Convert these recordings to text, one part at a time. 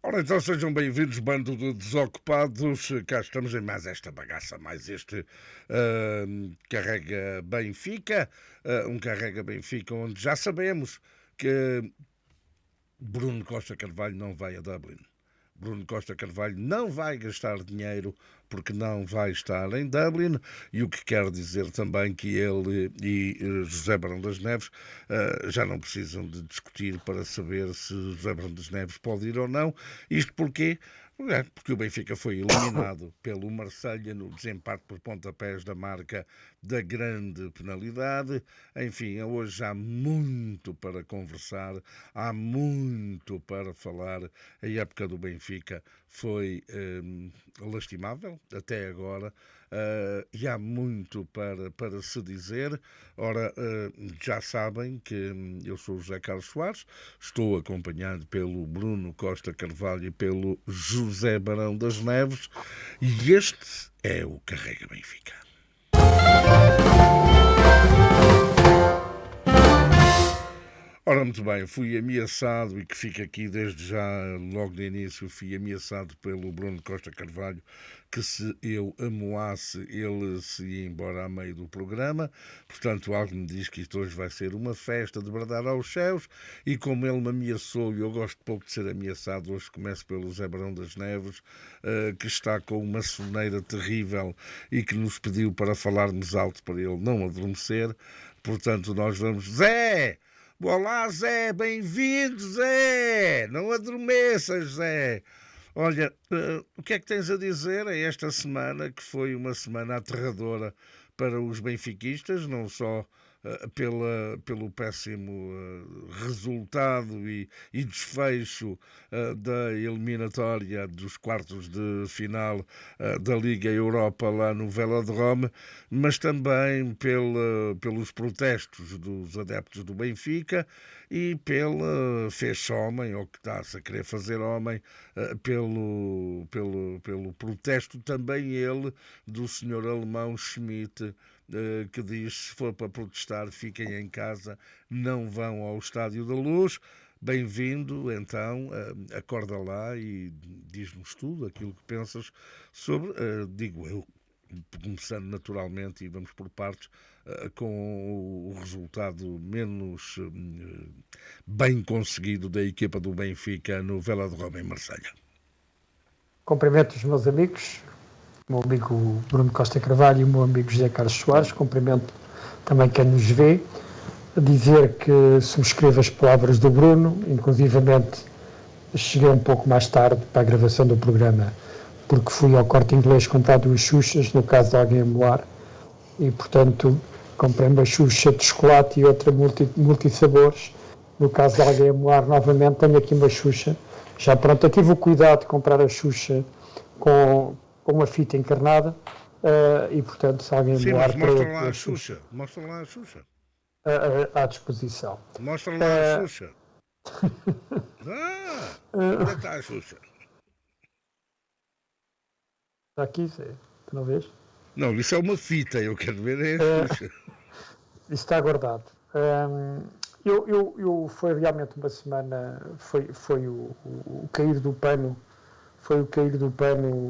Ora, então sejam bem-vindos, bando de desocupados. Cá estamos em mais esta bagaça, mais este Carrega Benfica. Um Carrega Benfica onde já sabemos que Bruno Costa Carvalho não vai a Dublin. Bruno Costa Carvalho não vai gastar dinheiro porque não vai estar em Dublin, e o que quer dizer também que ele e José Barão das Neves já não precisam de discutir para saber se José Barão das Neves pode ir ou não. Isto porque porque o Benfica foi eliminado pelo Marselha no desempate por pontapés da marca da grande penalidade. Enfim, hoje há muito para conversar, há muito para falar. A época do Benfica foi lastimável até agora. E há muito para se dizer. Ora, já sabem que eu sou o José Carlos Soares, estou acompanhado pelo Bruno Costa Carvalho e pelo José Barão das Neves, e este é o Carrega Benfica. Ora, muito bem, fui ameaçado, e que fica aqui desde já, logo no início, fui ameaçado pelo Bruno Costa Carvalho que se eu amoasse ele se ia embora a meio do programa. Portanto, algo me diz que isto hoje vai ser uma festa de bradar aos céus, e como ele me ameaçou, e eu gosto pouco de ser ameaçado, hoje começo pelo Zé Barão das Neves, que está com uma soneira terrível e que nos pediu para falarmos alto para ele não adormecer. Portanto, nós vamos... Zé! Olá, Zé, bem-vindo, Zé! Não adormeças, Zé! Olha, o que é que tens a dizer a esta semana, que foi uma semana aterradora para os benfiquistas, não só pelo péssimo resultado e desfecho da eliminatória dos quartos de final da Liga Europa lá no Velodrome, mas também pelos protestos dos adeptos do Benfica e pela fez-homem, ou que está-se a querer fazer homem, pelo protesto também ele do senhor alemão Schmidt, que diz: se for para protestar, fiquem em casa, não vão ao Estádio da Luz. Bem-vindo, então, acorda lá e diz-nos tudo aquilo que pensas sobre, digo eu, começando naturalmente, e vamos por partes, com o resultado menos bem conseguido da equipa do Benfica no Velodrome em Marselha. Cumprimento os meus amigos, o meu amigo Bruno Costa Carvalho e o meu amigo José Carlos Soares. Cumprimento também quem nos vê. Dizer que subscrevo as palavras do Bruno, inclusivamente cheguei um pouco mais tarde para a gravação do programa, porque fui ao Corte Inglês comprar duas Xuxas, no caso de alguém a moar, e portanto comprei uma Xuxa de chocolate e outra multissabores. No caso de alguém a moar, novamente tenho aqui uma Xuxa já pronto. Eu tive o cuidado de comprar a Xuxa com uma fita encarnada, e portanto se alguém Sim, moar... mas mostra lá a Xuxa, mostra lá a Xuxa. À disposição. Mostra lá a Xuxa. Onde está a Xuxa? Está aqui, tu não vês? Não, isso é uma fita, eu quero ver a Xuxa. Isso está guardado. Foi realmente uma semana, foi o cair do pano,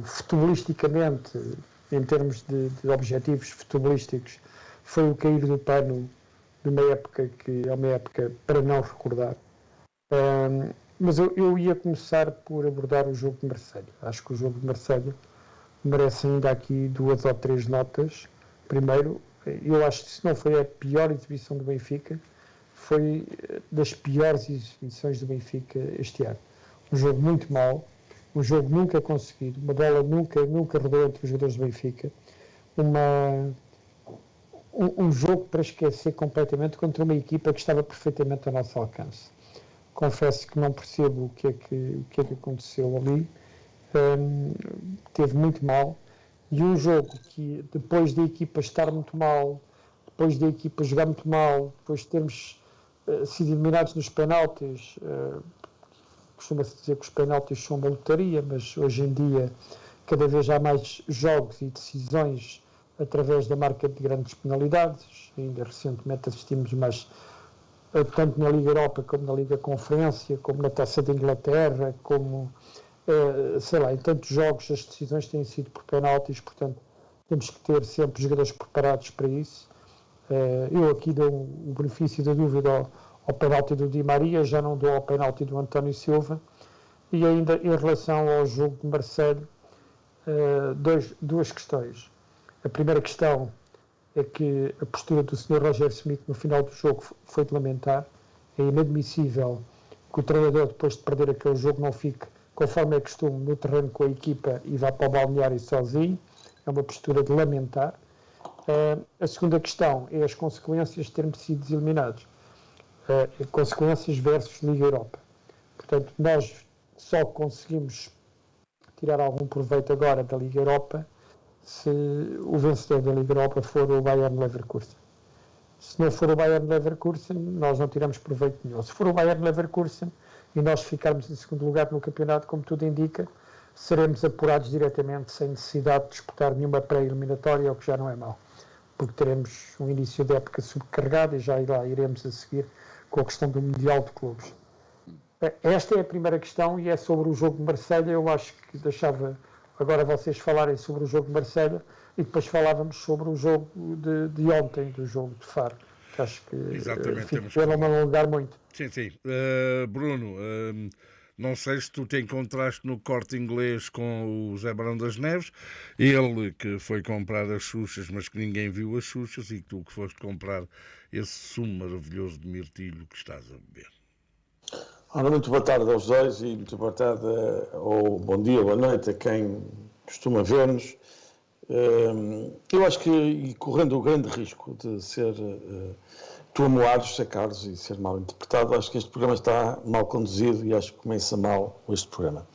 futebolisticamente, em termos de objetivos futebolísticos, foi o cair do pano de uma época que é uma época para não recordar. Mas eu ia começar por abordar o jogo de Marselha. Acho que o jogo de Marselha merece ainda aqui 2 ou 3 notas. Primeiro, eu acho que se não foi a pior exibição do Benfica, foi das piores exibições do Benfica este ano. Um jogo muito mau, um jogo nunca conseguido, uma bola nunca rodou entre os jogadores do Benfica, um jogo para esquecer completamente contra uma equipa que estava perfeitamente ao nosso alcance. Confesso que não percebo o que é que aconteceu ali. Teve muito mal, e um jogo que, depois da equipa estar muito mal, depois da equipa jogar muito mal, depois de termos sido eliminados nos penaltis, costuma-se dizer que os penaltis são uma lotaria, mas hoje em dia cada vez há mais jogos e decisões através da marca de grandes penalidades. Ainda recentemente assistimos tanto na Liga Europa como na Liga Conferência, como na Taça de Inglaterra, como, sei lá, em tantos jogos as decisões têm sido por penaltis, portanto temos que ter sempre jogadores preparados para isso. Eu aqui dou o benefício da dúvida ao penalti do Di Maria, já não dou ao penalti do António Silva. E ainda em relação ao jogo de Marselha, duas questões. A primeira questão é que a postura do Sr. Roger Smith no final do jogo foi de lamentar. É inadmissível que o treinador, depois de perder aquele jogo, não fique, conforme é costume, no terreno com a equipa e vá para o balneário sozinho. É uma postura de lamentar. A segunda questão é as consequências de termos sido eliminados. Consequências versus Liga Europa. Portanto, nós só conseguimos tirar algum proveito agora da Liga Europa se o vencedor da Liga Europa for o Bayern Leverkusen. Se não for o Bayern Leverkusen, nós não tiramos proveito nenhum. Se for o Bayern Leverkusen e nós ficarmos em segundo lugar no campeonato, como tudo indica, seremos apurados diretamente sem necessidade de disputar nenhuma pré-eliminatória, o que já não é mau, porque teremos um início de época subcarregado e já lá iremos a seguir com a questão do Mundial de Clubes. Esta é a primeira questão e é sobre o jogo de Marselha. Eu acho que deixava agora vocês falarem sobre o jogo de Marselha e depois falávamos sobre o jogo de ontem, do jogo de Faro, que acho que para não me alongar muito. Sim. Bruno, não sei se tu te encontraste no Corte Inglês com o Zé Barão das Neves, ele que foi comprar as Xuxas, mas que ninguém viu as Xuxas, e tu que foste comprar esse sumo maravilhoso de mirtilho que estás a beber. Ora, muito boa tarde aos dois e muito boa tarde, ou bom dia, boa noite a quem costuma ver-nos. Eu acho que, e correndo o grande risco de ser amoado, José Carlos, e ser mal interpretado, acho que este programa está mal conduzido e acho que começa mal este programa.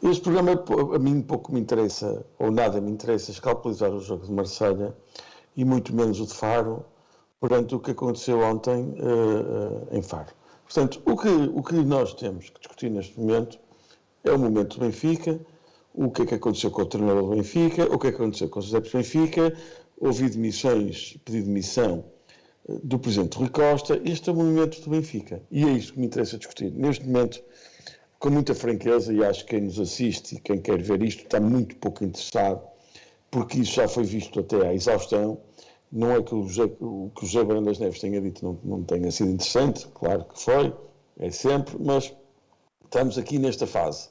Este programa, a mim, pouco me interessa, ou nada me interessa, escalpelizar o jogo de Marselha e muito menos o de Faro, perante o que aconteceu ontem em Faro. Portanto, o que nós temos que discutir neste momento é o momento do Benfica, o que é que aconteceu com o treinador do Benfica, o que é que aconteceu com os adeptos do Benfica, houve demissões, pedido de demissão do Presidente Rui Costa. Este é o momento do Benfica e é isto que me interessa discutir. Neste momento, com muita franqueza, e acho que quem nos assiste e quem quer ver isto está muito pouco interessado, porque isso já foi visto até à exaustão. Não é que o José Barão das Neves tenha dito não tenha sido interessante, claro que foi, é sempre, mas estamos aqui nesta fase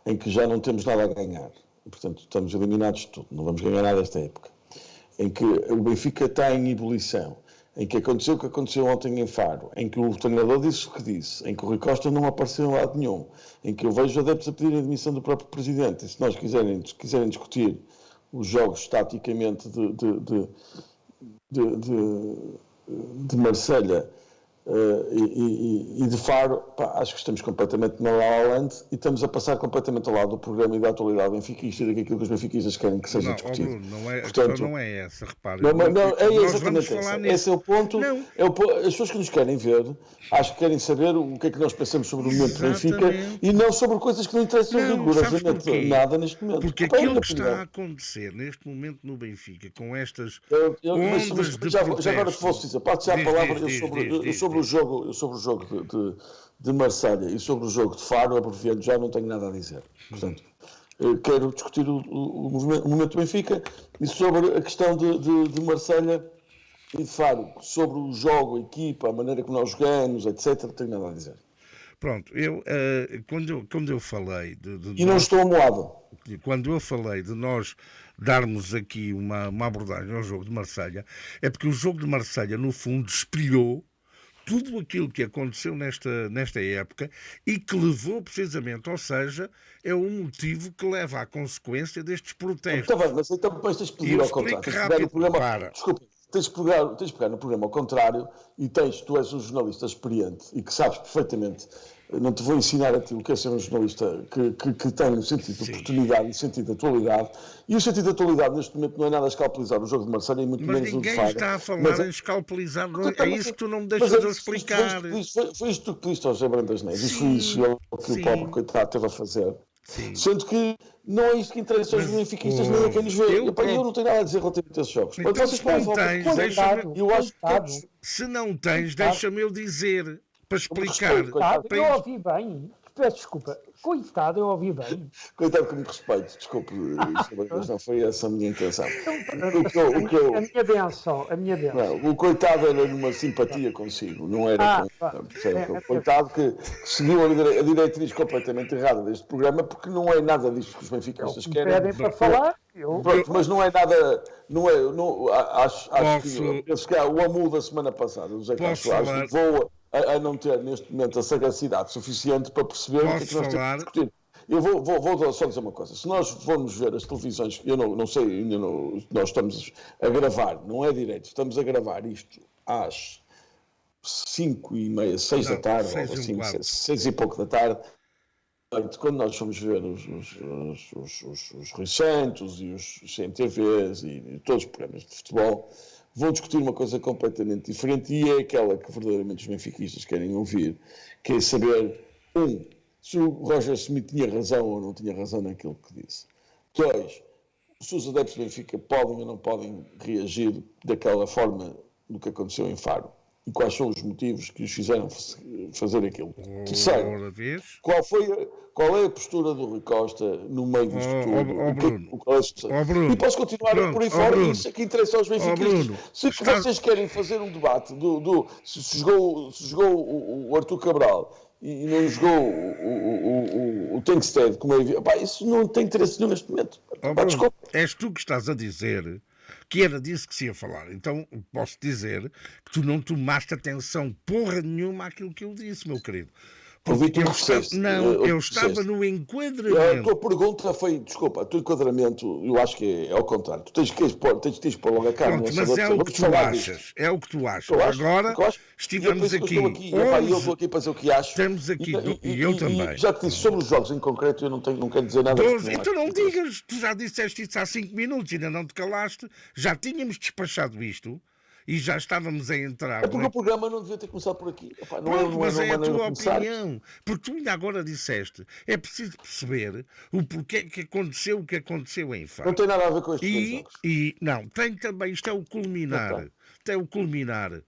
em que já não temos nada a ganhar. E, portanto, estamos eliminados de tudo, não vamos ganhar nada esta época. Em que o Benfica está em ebulição, em que aconteceu o que aconteceu ontem em Faro, em que o treinador disse o que disse, em que o Rui Costa não apareceu em lado nenhum, em que eu vejo adeptos a pedir a demissão do próprio Presidente. E se nós quiserem discutir os jogos taticamente de Marselha e de Faro, acho que estamos completamente na La La Land e estamos a passar completamente ao lado do programa e da atualidade benfiquista e daquilo que os benfiquistas querem que seja discutido. Bruno, portanto, a questão não é essa, repare. É exatamente essa. Esse é o ponto. As pessoas que nos querem ver, acho que querem saber o que é que nós pensamos sobre o momento do Benfica e não sobre coisas que não interessam rigorosamente nada neste momento. Porque aquilo que está a acontecer neste momento no Benfica, com estas ondas de já agora te posso dizer, pode ser a palavra sobre o jogo de Marselha e sobre o jogo de Faro, abreviando já, não tenho nada a dizer. Portanto, quero discutir o momento do Benfica e sobre a questão de Marselha e de Faro, sobre o jogo, a equipa, a maneira como nós jogamos, etc., não tenho nada a dizer. Pronto, quando eu falei e não estou amoado. Quando eu falei de nós darmos aqui uma abordagem ao jogo de Marselha, é porque o jogo de Marselha, no fundo, espelhou tudo aquilo que aconteceu nesta época e que levou precisamente, ou seja, é o motivo que leva à consequência destes protestos. Está bem, mas então depois tens de pedir ao contrário. Desculpa, tens de pegar no programa ao contrário e tu és um jornalista experiente e que sabes perfeitamente. Não te vou ensinar a ti o que é ser um jornalista que tem um sentido de oportunidade e um sentido de atualidade. E o sentido de atualidade neste momento não é nada escalpelizar o jogo de Marselha e muito menos o de Faro. Mas ninguém está a falar em escalpelizar. É isso que tu não me deixas eu explicar. Foi isto que pediste ao José Barão das Neves. E foi isso que o pobre coitado teve a fazer. Sim. Sendo que não é isto que interessa aos Mas, benfiquistas nem a quem nos vê. eu Eu não tenho nada a dizer relativamente a esses jogos. Então, Vocês se podem não falar, tens, deixa-me. eu acho que todos, Se não tens, deixa-me eu dizer, para com muito explicar. respeito, coitado, Coitado, eu ouvi bem. Peço desculpa. Coitado, eu ouvi bem. coitado, com muito respeito, desculpe, mas não foi essa a minha intenção. A minha benção, a minha benção. Não, o coitado era numa simpatia consigo, não era percebe? O coitado que seguiu a diretriz completamente errada deste programa, porque não é nada disto que os benfiquistas Me querem. pedem para falar, Pronto, mas não é nada. Acho que penso que o AMU da semana passada, o José Carlos Soares, levou a não ter neste momento a sagacidade suficiente para perceber o que é que nós temos que discutir. Eu vou só dizer uma coisa. Se nós formos ver as televisões, eu não sei, ainda não, nós estamos a gravar, não é direito, estamos a gravar isto às 5h30, 6 da tarde, ou assim, 6 e pouco da tarde. Quando nós fomos ver os Rui Santos e os CMTVs e todos os programas de futebol, vão discutir uma coisa completamente diferente e é aquela que verdadeiramente os benfiquistas querem ouvir, que é saber, se o Roger Smith tinha razão ou não tinha razão naquilo que disse. 2, se os adeptos do Benfica podem ou não podem reagir daquela forma do que aconteceu em Faro. E quais são os motivos que os fizeram fazer aquilo. Terceiro, qual é a postura do Rui Costa no meio disto tudo? Bruno, e posso continuar por aí fora, isso é que interessa aos benfiquistas. Se vocês querem fazer um debate se jogou o Arthur Cabral e não jogou o Tankstead, como é evidente, isso não tem interesse nenhum neste momento. Bruno, és tu que estás a dizer que era disso que se ia falar. Então posso dizer que tu não tomaste atenção porra nenhuma àquilo que eu disse, meu querido. Porque eu estava no enquadramento. A tua pergunta foi, desculpa, o teu enquadramento, eu acho que é ao contrário. Tu tens que pôr logo a carne. Pronto, mas é o que tu achas. É o que tu achas. Agora, estivemos aqui. Eu estou aqui para dizer o que acho. Estamos aqui, e eu também. Já te disse, sobre os jogos em concreto, eu não quero dizer nada. Então não digas, tu já disseste isso há 5 minutos, ainda não te calaste. Já tínhamos despachado isto. E já estávamos a entrar. É porque o programa não devia ter começado por aqui. Mas é a tua opinião. Porque tu ainda agora disseste. É preciso perceber o porquê que aconteceu o que aconteceu em Faro. Não tem nada a ver com estes jogos. Não, tem também. Isto é o culminar. Isto é o culminar.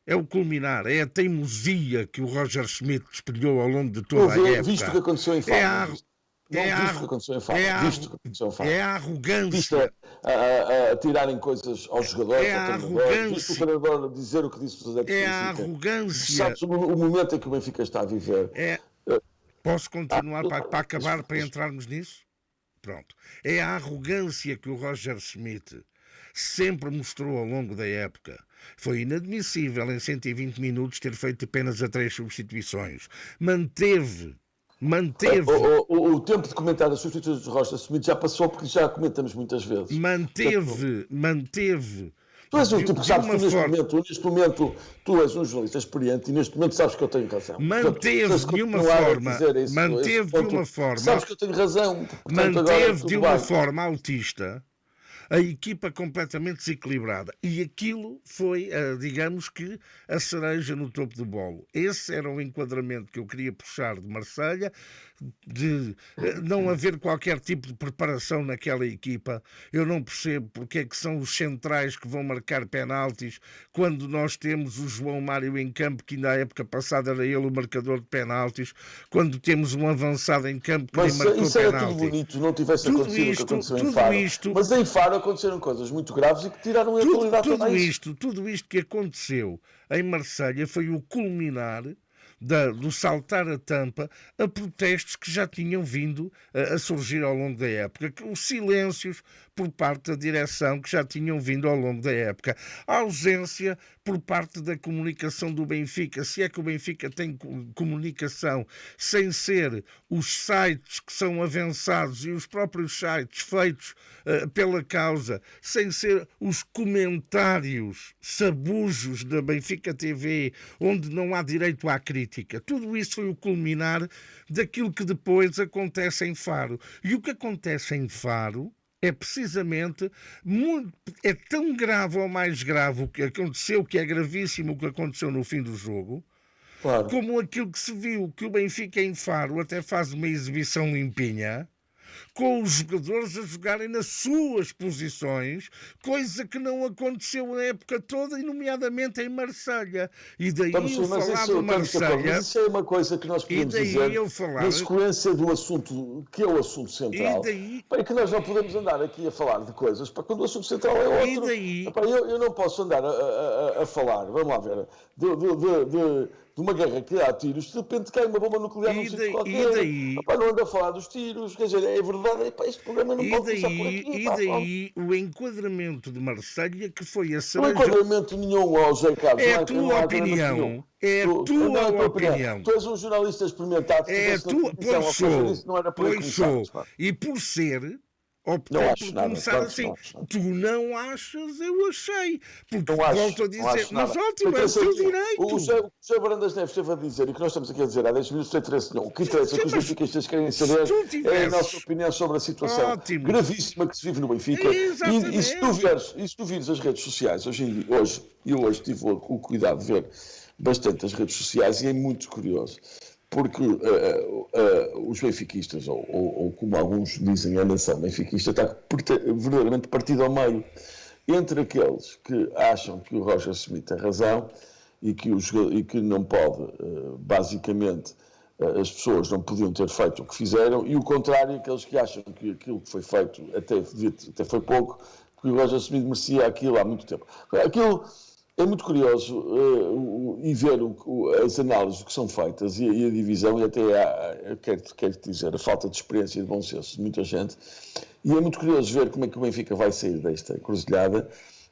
É o culminar. É a teimosia que o Roger Schmidt espelhou ao longo de toda a época. Visto o que aconteceu em Faro. É a arrogância. Visto a tirarem coisas aos jogadores, visto o treinador dizer o que disse dos adeptos. É a arrogância. Sabes o momento em que o Benfica está a viver. Posso continuar para acabar, para entrarmos nisso? Pronto. É a arrogância que o Roger Schmidt sempre mostrou ao longo da época. Foi inadmissível em 120 minutos ter feito apenas 3 substituições. Manteve. O tempo de comentar as substituições de Roger Schmidt já passou, porque já comentamos muitas vezes. Manteve. Tu és um tipo que sabes que neste momento tu és um jornalista experiente e neste momento sabes que eu tenho razão. Manteve de uma forma. Sabes que eu tenho razão. Manteve de uma forma autista a equipa completamente desequilibrada. E aquilo foi, digamos que, a cereja no topo do bolo. Esse era o enquadramento que eu queria puxar de Marselha, de não haver qualquer tipo de preparação naquela equipa. Eu não percebo porque é que são os centrais que vão marcar penaltis quando nós temos o João Mário em campo, que ainda a época passada era ele o marcador de penaltis, quando temos um avançado em campo que nem marcou penalti. Mas isso era tudo bonito, não tivesse acontecido o que aconteceu em Faro. Mas em Faro aconteceram coisas muito graves e que tiraram a qualidade toda isso. Tudo isto que aconteceu em Marselha foi o culminar do saltar a tampa a protestos que já tinham vindo a surgir ao longo da época, os silêncios por parte da direção que já tinham vindo ao longo da época, a ausência por parte da comunicação do Benfica, se é que o Benfica tem comunicação, sem ser os sites que são avançados e os próprios sites feitos pela causa, sem ser os comentários sabujos da Benfica TV, onde não há direito à crítica. Tudo isso foi o culminar daquilo que depois acontece em Faro. E o que acontece em Faro é precisamente é tão grave ou mais grave o que aconteceu, que é gravíssimo o que aconteceu no fim do jogo, Claro. como aquilo que se viu, que o Benfica em Faro até faz uma exibição limpinha, com os jogadores a jogarem nas suas posições, coisa que não aconteceu a época toda, e nomeadamente em Marselha. E daí eu Mas falar isso, do estamos de acordo, mas Marselha, isso é uma coisa que nós e podemos daí dizer eu falar, na sequência do assunto, que é o assunto e central. daí, Bem, que nós não podemos andar aqui a falar de coisas, para quando o assunto central é e outro. daí, Epá, eu não posso andar a falar, vamos lá ver, de uma guerra que há tiros, de repente cai uma bomba nuclear num sítio e qualquer. daí, Epá, não ando a falar dos tiros, quer dizer, é verdade, epá, este programa não pode começar por aqui. e Pá, pronto. daí o enquadramento de Marselha, que foi a Não há cereja. enquadramento nenhum ao José Carlos, É a não tua há enquadramento nenhum. opinião, é a Não é a tua tua opinião. opinião. Tu és um jornalista experimentado, se É a estivesse na tua. televisão a fazer isso, não era por aí que Pois começavas. sou. Pá. E por ser, Não optei acho por nada, começar claro que assim. não acho nada. Tu não achas, eu achei. Porque Não volto acho, a não dizer, acho mas nada. ótimo, Porque é eu o sei teu que o direito. José Brandas Neves esteve a dizer, e que nós estamos aqui a dizer há 10 minutos, não tem interesse nenhum. O que interessa, o Sim, que os mas benfiquistas querem se saber tu é a nossa tivesses. opinião sobre a situação Ótimo. gravíssima que se vive no Benfica. E Exatamente. se tu vires as redes sociais, eu hoje tive o cuidado de ver bastante as redes sociais e é muito curioso. Porque os benfiquistas, ou como alguns dizem, a nação benfiquista, está verdadeiramente partida ao meio entre aqueles que acham que o Roger Smith tem razão e que não pode, basicamente, as pessoas não podiam ter feito o que fizeram, e o contrário, aqueles que acham que aquilo que foi feito até foi pouco, porque o Roger Smith merecia aquilo há muito tempo. Aquilo é muito curioso e ver as análises que são feitas e a divisão, e até quero dizer, a falta de experiência e de bom senso de muita gente. E é muito curioso ver como é que o Benfica vai sair desta cruzilhada,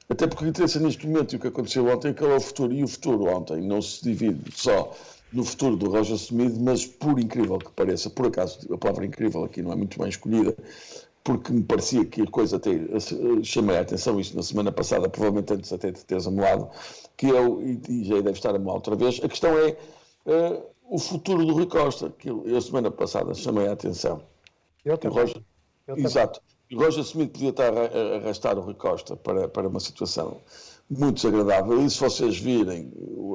até porque interessa neste momento, e o que aconteceu ontem, que é o futuro. E o futuro ontem não se divide só no futuro do Roger Smith, mas por incrível que pareça, por acaso a palavra incrível aqui não é muito bem escolhida, porque me parecia que a coisa até chamei a atenção, isto na semana passada, provavelmente antes até de teres amolado, que é e já deve estar amolado outra vez, a questão é o futuro do Rui Costa, que eu semana passada chamei a atenção. Eu Que o também. Roger, exato. O Roger Smith podia estar a arrastar o Rui Costa para uma situação muito desagradável. E se vocês virem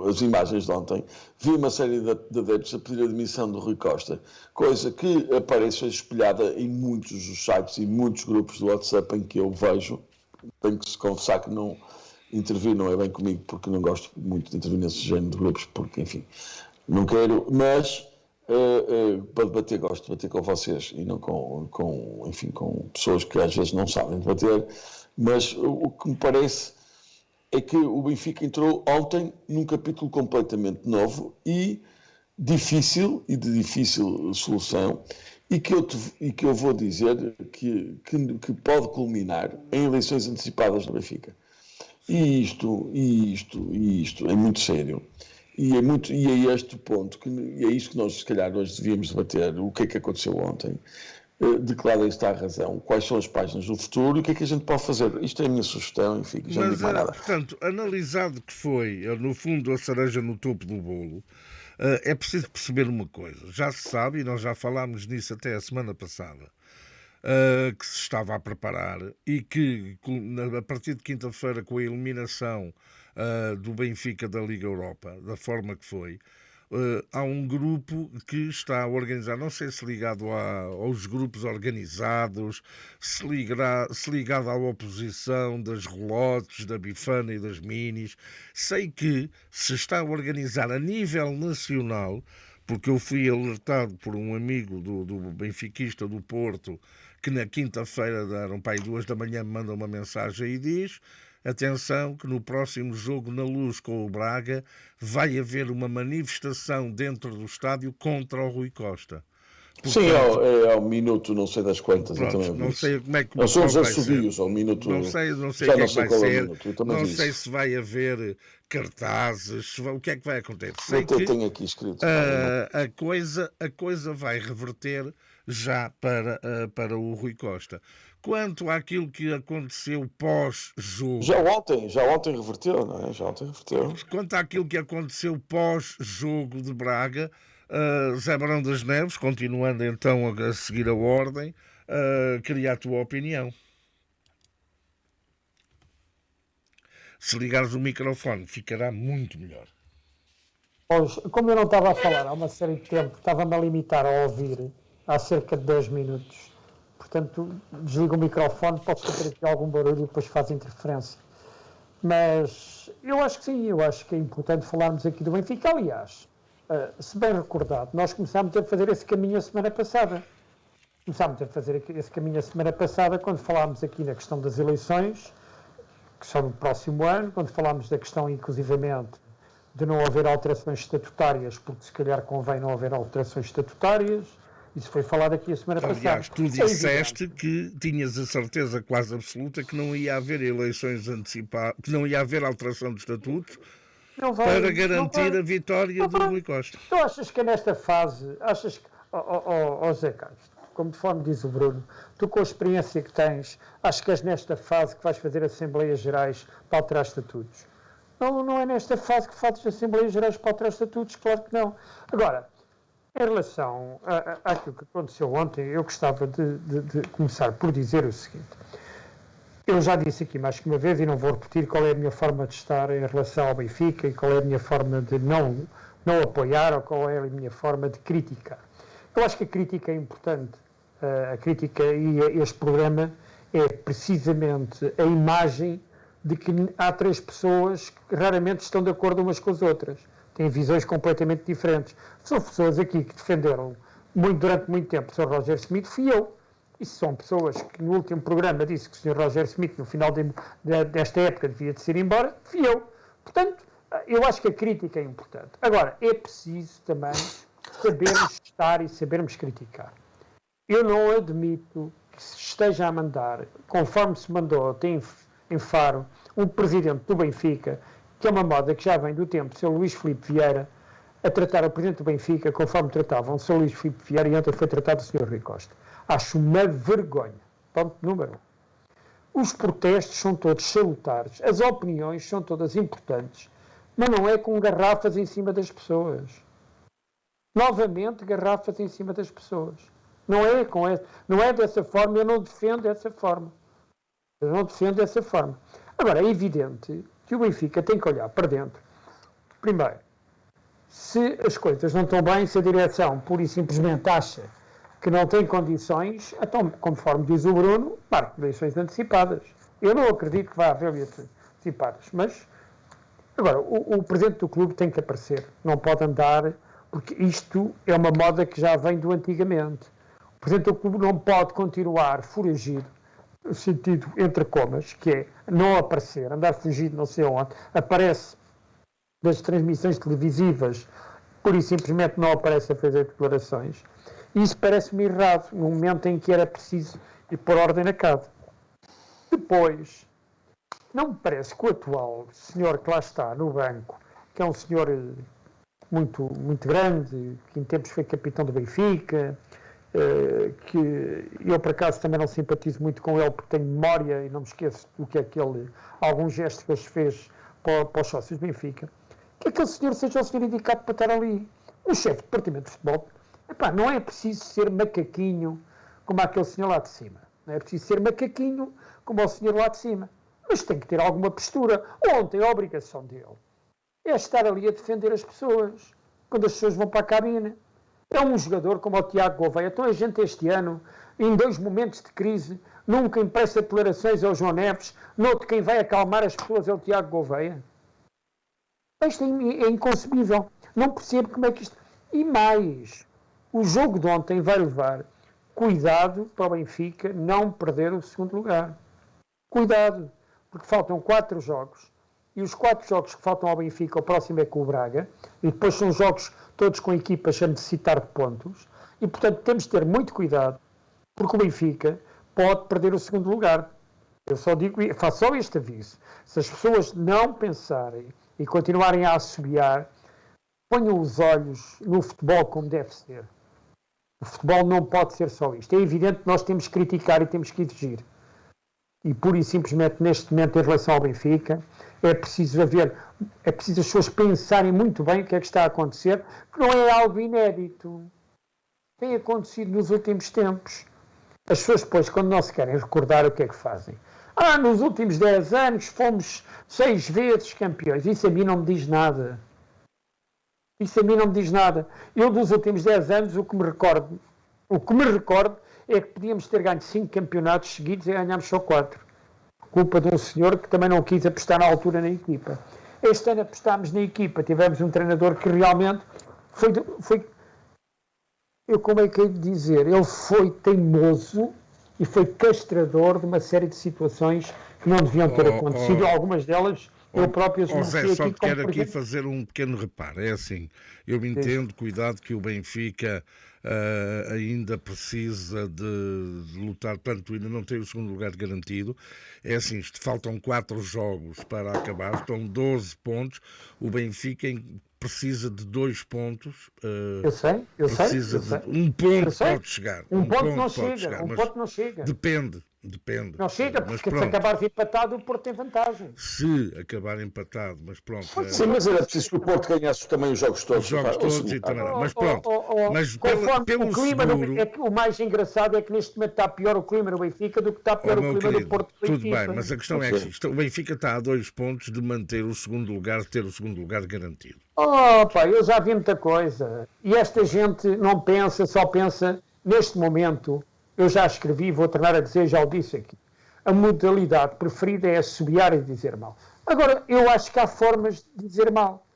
as imagens de ontem, vi uma série de adeptos a pedir a demissão do Rui Costa, coisa que aparece espelhada em muitos dos sites e muitos grupos do WhatsApp em que eu vejo. Tenho que se confessar que não intervir não é bem comigo, porque não gosto muito de intervir nesse género de grupos, porque, enfim, não quero, mas para debater, gosto de debater com vocês e não enfim, com pessoas que às vezes não sabem debater, mas o que me parece é que o Benfica entrou ontem num capítulo completamente novo e difícil, e de difícil solução, e que eu vou dizer que pode culminar em eleições antecipadas no Benfica. E isto é muito sério. E é este ponto, e é isto que nós se calhar hoje devíamos debater, o que é que aconteceu ontem. De que lado está a razão, quais são as páginas do futuro e o que é que a gente pode fazer. Isto é a minha sugestão, enfim, já não Mas, digo mais nada. portanto, analisado que foi, no fundo, a cereja no topo do bolo, é preciso perceber uma coisa. Já se sabe, e nós já falámos nisso até a semana passada, que se estava a preparar e que, a partir de quinta-feira, com a eliminação do Benfica da Liga Europa, da forma que foi, há um grupo que está a organizar, não sei se ligado aos grupos organizados, se ligado à oposição das relotes, da Bifana e das Minis, sei que se está a organizar a nível nacional, porque eu fui alertado por um amigo do benfiquista do Porto, que na quinta-feira, eram para aí 2 da manhã, me manda uma mensagem e diz: atenção que no próximo jogo na Luz com o Braga vai haver uma manifestação dentro do estádio contra o Rui Costa. Sim, Portanto, é ao minuto não sei das quantas, eu também pronto, vi não isso. sei como é que Não são qual os vai ser. assobios, ao minuto, Não sei o já que é não que sei vai qual é o ser. minuto, eu também Não vi sei isso. se vai haver cartazes, o que é que vai acontecer. Eu Sei até que tenho aqui escrito. Pá, a coisa vai reverter já para o Rui Costa. Quanto àquilo que aconteceu pós-jogo, já ontem reverteu, não é? Já ontem reverteu. quanto àquilo que aconteceu pós-jogo de Braga, Zé Barão das Neves, continuando então a seguir a ordem, queria a tua opinião. Se ligares o microfone, ficará muito melhor. Como eu não estava a falar há uma série de tempo, estava-me a limitar a ouvir há cerca de 10 minutos. Portanto, desligo o microfone, pode ter aqui algum barulho e depois faz interferência. Mas eu acho que sim, eu acho que é importante falarmos aqui do Benfica. Aliás, se bem recordado, nós começámos a fazer esse caminho a semana passada. Quando falámos aqui na questão das eleições, que são no próximo ano, quando falámos da questão, inclusivamente, de não haver alterações estatutárias, porque se calhar convém não haver alterações estatutárias. Isso foi falado aqui a semana passada. Aliás, tu disseste que tinhas a certeza quase absoluta que não ia haver eleições antecipadas, que não ia haver alteração de estatutos para garantir a vitória do Rui Costa. Tu achas que é nesta fase, Zé Carlos, como de forma diz o Bruno, tu com a experiência que tens, acho que és nesta fase que vais fazer Assembleias Gerais para alterar estatutos? Não é nesta fase que fazes Assembleias Gerais para alterar estatutos, claro que não. Agora, em relação àquilo que aconteceu ontem, eu gostava de começar por dizer o seguinte. Eu já disse aqui mais que uma vez e não vou repetir qual é a minha forma de estar em relação ao Benfica e qual é a minha forma de não apoiar ou qual é a minha forma de criticar. Eu acho que a crítica é importante. A crítica e este programa é precisamente a imagem de que há três pessoas que raramente estão de acordo umas com as outras. Têm visões completamente diferentes. São pessoas aqui que defenderam durante muito tempo o Sr. Roger Smith, fui eu. E são pessoas que no último programa disse que o Sr. Roger Smith, no final desta época, devia de ser embora, fui eu. Portanto, eu acho que a crítica é importante. Agora, é preciso também sabermos estar e sabermos criticar. Eu não admito que se esteja a mandar, conforme se mandou em Faro, um presidente do Benfica, que é uma moda que já vem do tempo, o Sr. Luís Filipe Vieira, a tratar o presidente do Benfica conforme tratavam o Sr. Luís Filipe Vieira e ontem foi tratado o Sr. Rui Costa. Acho uma vergonha. Ponto número 1. Os protestos são todos salutares, as opiniões são todas importantes, mas não é com garrafas em cima das pessoas. Novamente, garrafas em cima das pessoas. Não é dessa forma, eu não defendo dessa forma. Agora, é evidente que o Benfica tem que olhar para dentro. Primeiro, se as coisas não estão bem, se a direção pura e simplesmente acha que não tem condições, então, conforme diz o Bruno, marque eleições antecipadas. Eu não acredito que vá haver eleições antecipadas, mas, agora, o presidente do clube tem que aparecer, não pode andar, porque isto é uma moda que já vem do antigamente. O presidente do clube não pode continuar foragido, no sentido entre comas, que é não aparecer, andar fugido não sei onde, aparece das transmissões televisivas, pura e simplesmente não aparece a fazer declarações. Isso parece-me errado, no momento em que era preciso ir pôr ordem na casa. Depois, não me parece que o atual senhor que lá está no banco, que é um senhor muito, muito grande, que em tempos foi capitão do Benfica, que eu por acaso também não simpatizo muito com ele porque tenho memória e não me esqueço do que é que ele, alguns gestos que ele fez para os sócios do Benfica, que aquele senhor seja o senhor indicado para estar ali. O chefe do departamento de futebol, não é preciso ser macaquinho como aquele senhor lá de cima. Não é preciso ser macaquinho como o senhor lá de cima. Mas tem que ter alguma postura. Ontem a obrigação dele é estar ali a defender as pessoas. Quando as pessoas vão para a cabine. É um jogador como o Tiago Gouveia. Então a gente este ano, em 2 momentos de crise, nunca empresta declarações ao João Neves, noutro quem vai acalmar as pessoas é o Tiago Gouveia. Isto é inconcebível. Não percebo como é que isto... E mais, o jogo de ontem vai levar cuidado para o Benfica não perder o segundo lugar. Cuidado, porque faltam 4 jogos. E os 4 jogos que faltam ao Benfica, o próximo é com o Braga, e depois são jogos todos com equipas a necessitar de pontos, e portanto temos de ter muito cuidado, porque o Benfica pode perder o segundo lugar. Eu só digo, faço só este aviso, se as pessoas não pensarem e continuarem a assobiar, ponham os olhos no futebol como deve ser. O futebol não pode ser só isto. É evidente que nós temos que criticar e temos que exigir. E pura e simplesmente neste momento em relação ao Benfica, é preciso as pessoas pensarem muito bem o que é que está a acontecer, que não é algo inédito. Tem acontecido nos últimos tempos. As pessoas depois, quando não se querem recordar, o que é que fazem? Nos últimos 10 anos fomos 6 vezes campeões. Isso a mim não me diz nada. Isso a mim não me diz nada. Eu, dos últimos 10 anos, o que me recordo é que podíamos ter ganho 5 campeonatos seguidos e ganhámos só 4. Culpa de um senhor que também não quis apostar na altura na equipa. Este ano apostámos na equipa, tivemos um treinador que realmente foi eu como é que hei de dizer, ele foi teimoso e foi castrador de uma série de situações que não deviam ter acontecido, algumas delas eu próprio Zé, só te quero aqui fazer um pequeno reparo, é assim, eu me entendo, cuidado que o Benfica ainda precisa de lutar, portanto ainda não tem o segundo lugar garantido, é assim, faltam 4 jogos para acabar, estão 12 pontos, o Benfica precisa de 2 pontos, eu sei. Um ponto pode chegar, um ponto não chega, depende. Não chega, porque se acabar empatado, o Porto tem vantagem. Se acabar empatado, mas pronto. Sim, mas era preciso que o Porto ganhasse também os jogos todos. E também não. Mas pronto. Mas pelo o clima seguro... o mais engraçado é que neste momento está pior o clima no Benfica do que está pior o clima querido, do Porto. Tudo bem, mas a questão é que o Benfica está a 2 pontos de manter o segundo lugar, ter o segundo lugar garantido. Eu já vi muita coisa. E esta gente não pensa, só pensa neste momento. Eu já escrevi, vou tornar a dizer, já o disse aqui. A modalidade preferida é assobiar e dizer mal. Agora, eu acho que há formas de dizer mal.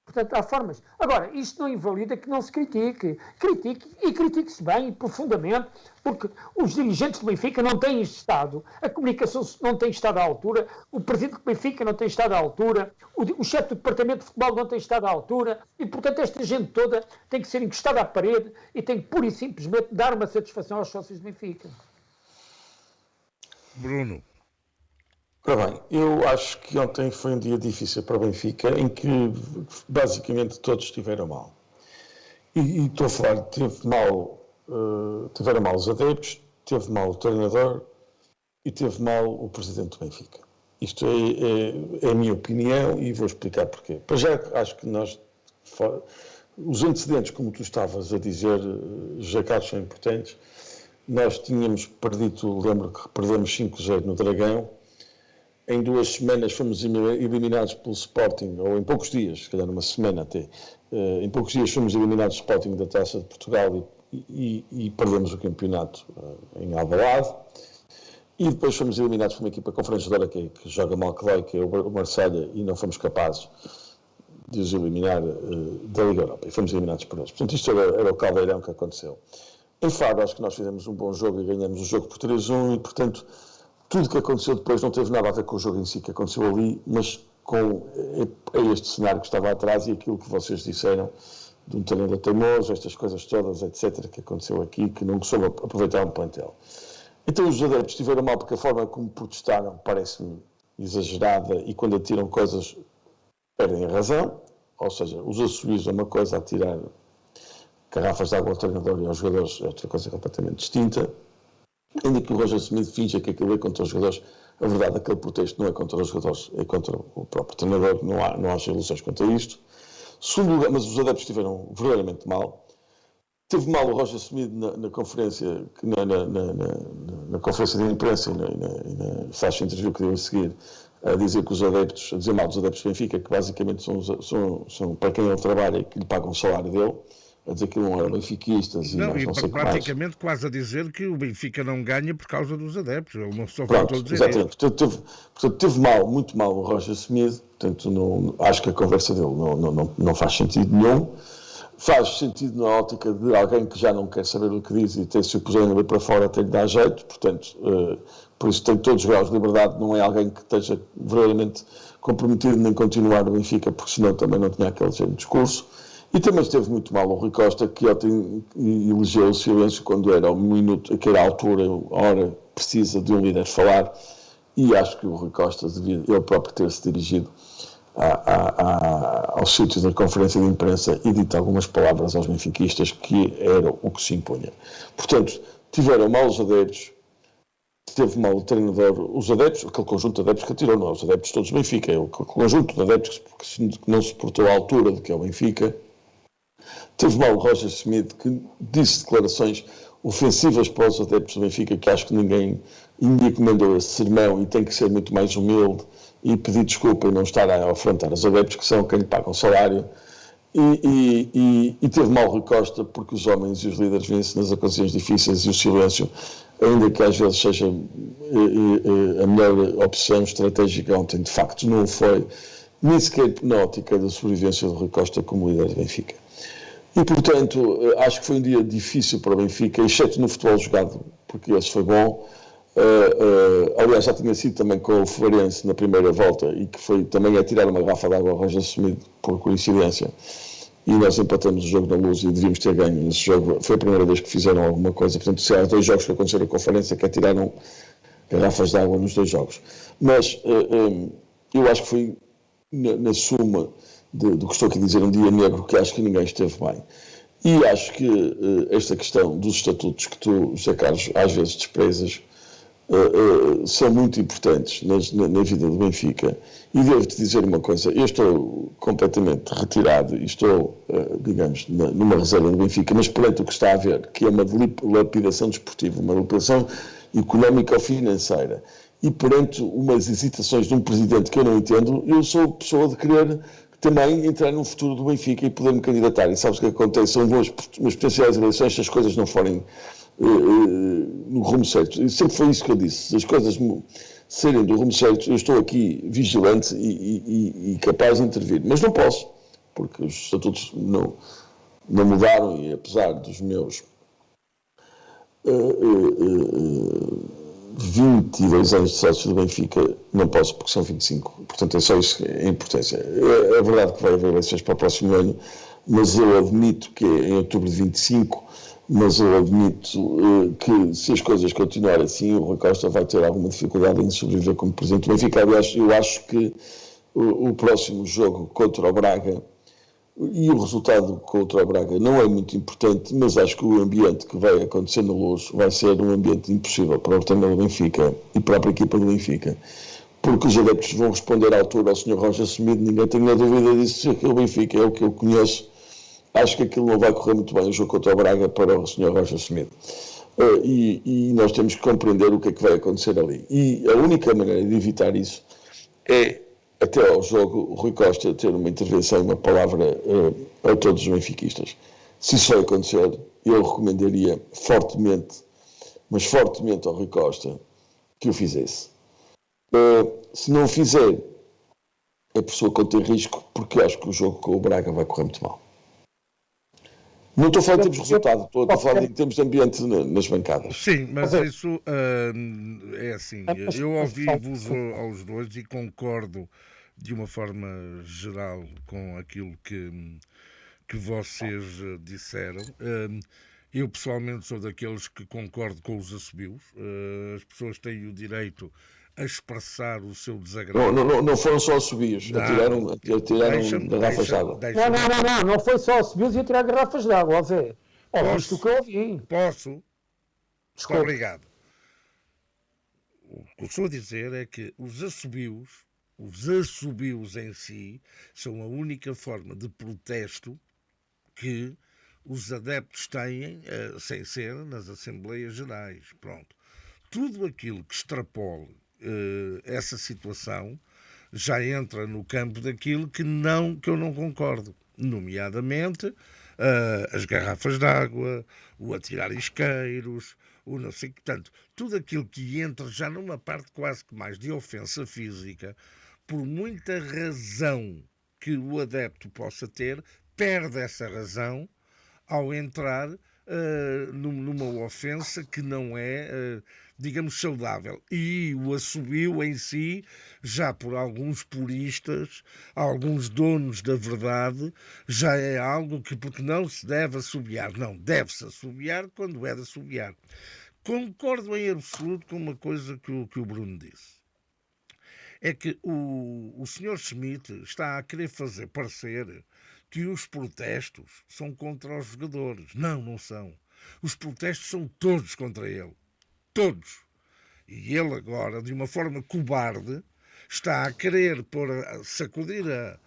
Portanto, há formas. Agora, isto não invalida que não se critique. Critique-se bem e profundamente, porque os dirigentes do Benfica não têm estado, a comunicação não tem estado à altura, o presidente do Benfica não tem estado à altura, o chefe do departamento de futebol não tem estado à altura, e, portanto, esta gente toda tem que ser encostada à parede e tem que, pura e simplesmente, dar uma satisfação aos sócios do Benfica. Bruno. Ora bem, eu acho que ontem foi um dia difícil para o Benfica, em que basicamente todos estiveram mal. E estou a falar, tiveram mal os adeptos, teve mal o treinador e teve mal o presidente do Benfica. Isto é a minha opinião e vou explicar porquê. Para já, acho que nós, os antecedentes, como tu estavas a dizer, Jacardo, são importantes. Nós tínhamos perdido, lembro que perdemos 5-0 no Dragão. Em 2 semanas fomos eliminados pelo Sporting, ou em poucos dias, se calhar numa semana até, em poucos dias fomos eliminados do Sporting da Taça de Portugal e perdemos o campeonato em Alvalade. E depois fomos eliminados por uma equipa confranchadora que joga mal que vai, que é o Marselha, e não fomos capazes de os eliminar da Liga Europa. E fomos eliminados por eles. Portanto, isto era o caldeirão que aconteceu. Em Faro, acho que nós fizemos um bom jogo e ganhamos o jogo por 3-1 e, portanto, tudo que aconteceu depois não teve nada a ver com o jogo em si, que aconteceu ali, mas com este cenário que estava atrás e aquilo que vocês disseram de um treinador teimoso, estas coisas todas, etc., que aconteceu aqui, que não soube aproveitar um plantel. Então os adeptos estiveram mal porque a forma como protestaram parece-me exagerada e quando atiram coisas perdem a razão, ou seja, os assobios é uma coisa, atirar garrafas de água ao treinador e aos jogadores é outra coisa completamente distinta. Ainda que o Roger Smith finja que aquilo é contra os jogadores, a verdade é que aquele protesto não é contra os jogadores, é contra o próprio treinador, não há ilusões quanto a isto. Segundo lugar, mas os adeptos estiveram verdadeiramente mal. Teve mal o Roger Smith na conferência, na conferência de imprensa e na flash interview que deu a seguir, a dizer que os adeptos, a dizer mal dos adeptos do Benfica, que basicamente são para quem ele trabalha e que lhe pagam o salário dele, a dizer que não eram benfiquistas não sei praticamente quase a dizer que o Benfica não ganha por causa dos adeptos. Ele não só faltou dizer exatamente. Portanto, teve muito mal o Roger Smith, portanto, acho que a conversa dele não faz sentido nenhum. Faz sentido na ótica de alguém que já não quer saber o que diz e se o puserem ali para fora tem que dar jeito, portanto, por isso tem todos os graus de liberdade, não é alguém que esteja verdadeiramente comprometido nem continuar no Benfica, porque senão também não tinha aquele género de discurso. E também esteve muito mal o Rui Costa, que ontem elegeu o silêncio quando era o minuto, que era a altura, a hora precisa de um líder falar, e acho que o Rui Costa devia ele próprio ter-se dirigido aos sítios da conferência de imprensa e dito algumas palavras aos benfiquistas, que era o que se impunha. Portanto, tiveram mal os adeptos, teve mal o treinador, os adeptos, aquele conjunto de adeptos que atirou, não, os adeptos todos do Benfica, é o conjunto de adeptos que não se portou à altura do que é o Benfica. Teve mal o Roger Smith, que disse declarações ofensivas para os adeptos do Benfica, que acho que ninguém encomendou esse sermão e tem que ser muito mais humilde e pedir desculpa e não estar a afrontar os adeptos, que são quem lhe pagam o salário. E teve mal Rui Costa porque os homens e os líderes vencem nas ocasiões difíceis e o silêncio, ainda que às vezes seja a melhor opção estratégica ontem, de facto não foi nem sequer na ótica da sobrevivência de Rui Costa como líder do Benfica. E, portanto, acho que foi um dia difícil para o Benfica, exceto no futebol jogado, porque esse foi bom. Aliás, já tinha sido também com o Farense na primeira volta e que foi também a tirar uma garrafa de água ao Roger Schmidt, por coincidência. E nós empatamos o jogo na Luz e devíamos ter ganho nesse jogo. Foi a primeira vez que fizeram alguma coisa. Portanto, se há 2 jogos que aconteceram com a Farense, que tiraram garrafas de água nos 2 jogos. Mas eu acho que foi na suma do que estou aqui a dizer, um dia negro que acho que ninguém esteve bem. E acho que esta questão dos estatutos que tu, José Carlos, às vezes desprezas, são muito importantes na vida do Benfica. E devo-te dizer uma coisa, eu estou completamente retirado e estou, digamos, numa reserva do Benfica, mas perante o que está a ver, que é uma dilapidação desportiva, uma dilapidação económica ou financeira, e perante umas hesitações de um presidente que eu não entendo, eu sou pessoa de querer também entrar no futuro do Benfica e poder-me candidatar. E sabes o que acontece? São umas potenciais eleições se as coisas não forem no rumo certo. E sempre foi isso que eu disse. Se as coisas saírem do rumo certo, eu estou aqui vigilante e capaz de intervir. Mas não posso, porque os estatutos não mudaram e apesar dos meus 22 anos de sócio do Benfica, não posso porque são 25. Portanto, é só isso a importância. É verdade que vai haver eleições para o próximo ano, mas eu admito que é em outubro de 25, mas eu admito que se as coisas continuarem assim, o Rui Costa vai ter alguma dificuldade em sobreviver como presidente do Benfica. Aliás, eu acho que o próximo jogo contra o Braga e o resultado contra o Braga não é muito importante, mas acho que o ambiente que vai acontecer na Luz vai ser um ambiente impossível para o treinador do Benfica e para a equipa do Benfica, porque os adeptos vão responder à altura ao Sr. Roger Schmidt, ninguém tem a dúvida disso, se aquele Benfica é o que eu conheço, acho que aquilo não vai correr muito bem o jogo contra o Braga para o Sr. Roger Schmidt. E nós temos que compreender o que é que vai acontecer ali. E a única maneira de evitar isso é até ao jogo, o Rui Costa ter uma intervenção, uma palavra a todos os benfiquistas. Se isso vai acontecer, eu recomendaria fortemente, mas fortemente ao Rui Costa, que o fizesse. Se não o fizer, é por sua conta e risco, porque acho que o jogo com o Braga vai correr muito mal. Não estou a falar em termos de resultado, estou a falar em termos de ambiente nas bancadas. Sim, mas isso é assim. Eu ouvi-vos aos dois e concordo de uma forma geral com aquilo que vocês disseram. Eu pessoalmente sou daqueles que concordo com os assobios. As pessoas têm o direito a expressar o seu desagrado. Não foram só assobios, atiraram garrafas de água. Não foi só assobios e a tirar garrafas de água, ó Zé. Ouviste o que eu ouvi. Posso? Desculpa. Obrigado. O que eu estou a dizer é que os assobios em si são a única forma de protesto que os adeptos têm, sem ser nas Assembleias Gerais. Pronto. Tudo aquilo que extrapole essa situação já entra no campo daquilo que eu não concordo. Nomeadamente as garrafas de água, o atirar isqueiros, o não sei que tanto. Tudo aquilo que entra já numa parte quase que mais de ofensa física, por muita razão que o adepto possa ter, perde essa razão ao entrar numa ofensa que não é, digamos, saudável. E o assobio em si, já por alguns puristas, alguns donos da verdade, já é algo que, porque não se deve assobiar. Não, deve-se assobiar quando é de assobiar. Concordo em absoluto com uma coisa que o Bruno disse. É que o Sr. Schmidt está a querer fazer parecer que os protestos são contra os jogadores. Não, não são. Os protestos são todos contra ele. Todos. E ele agora, de uma forma cobarde, está a querer sacudir, a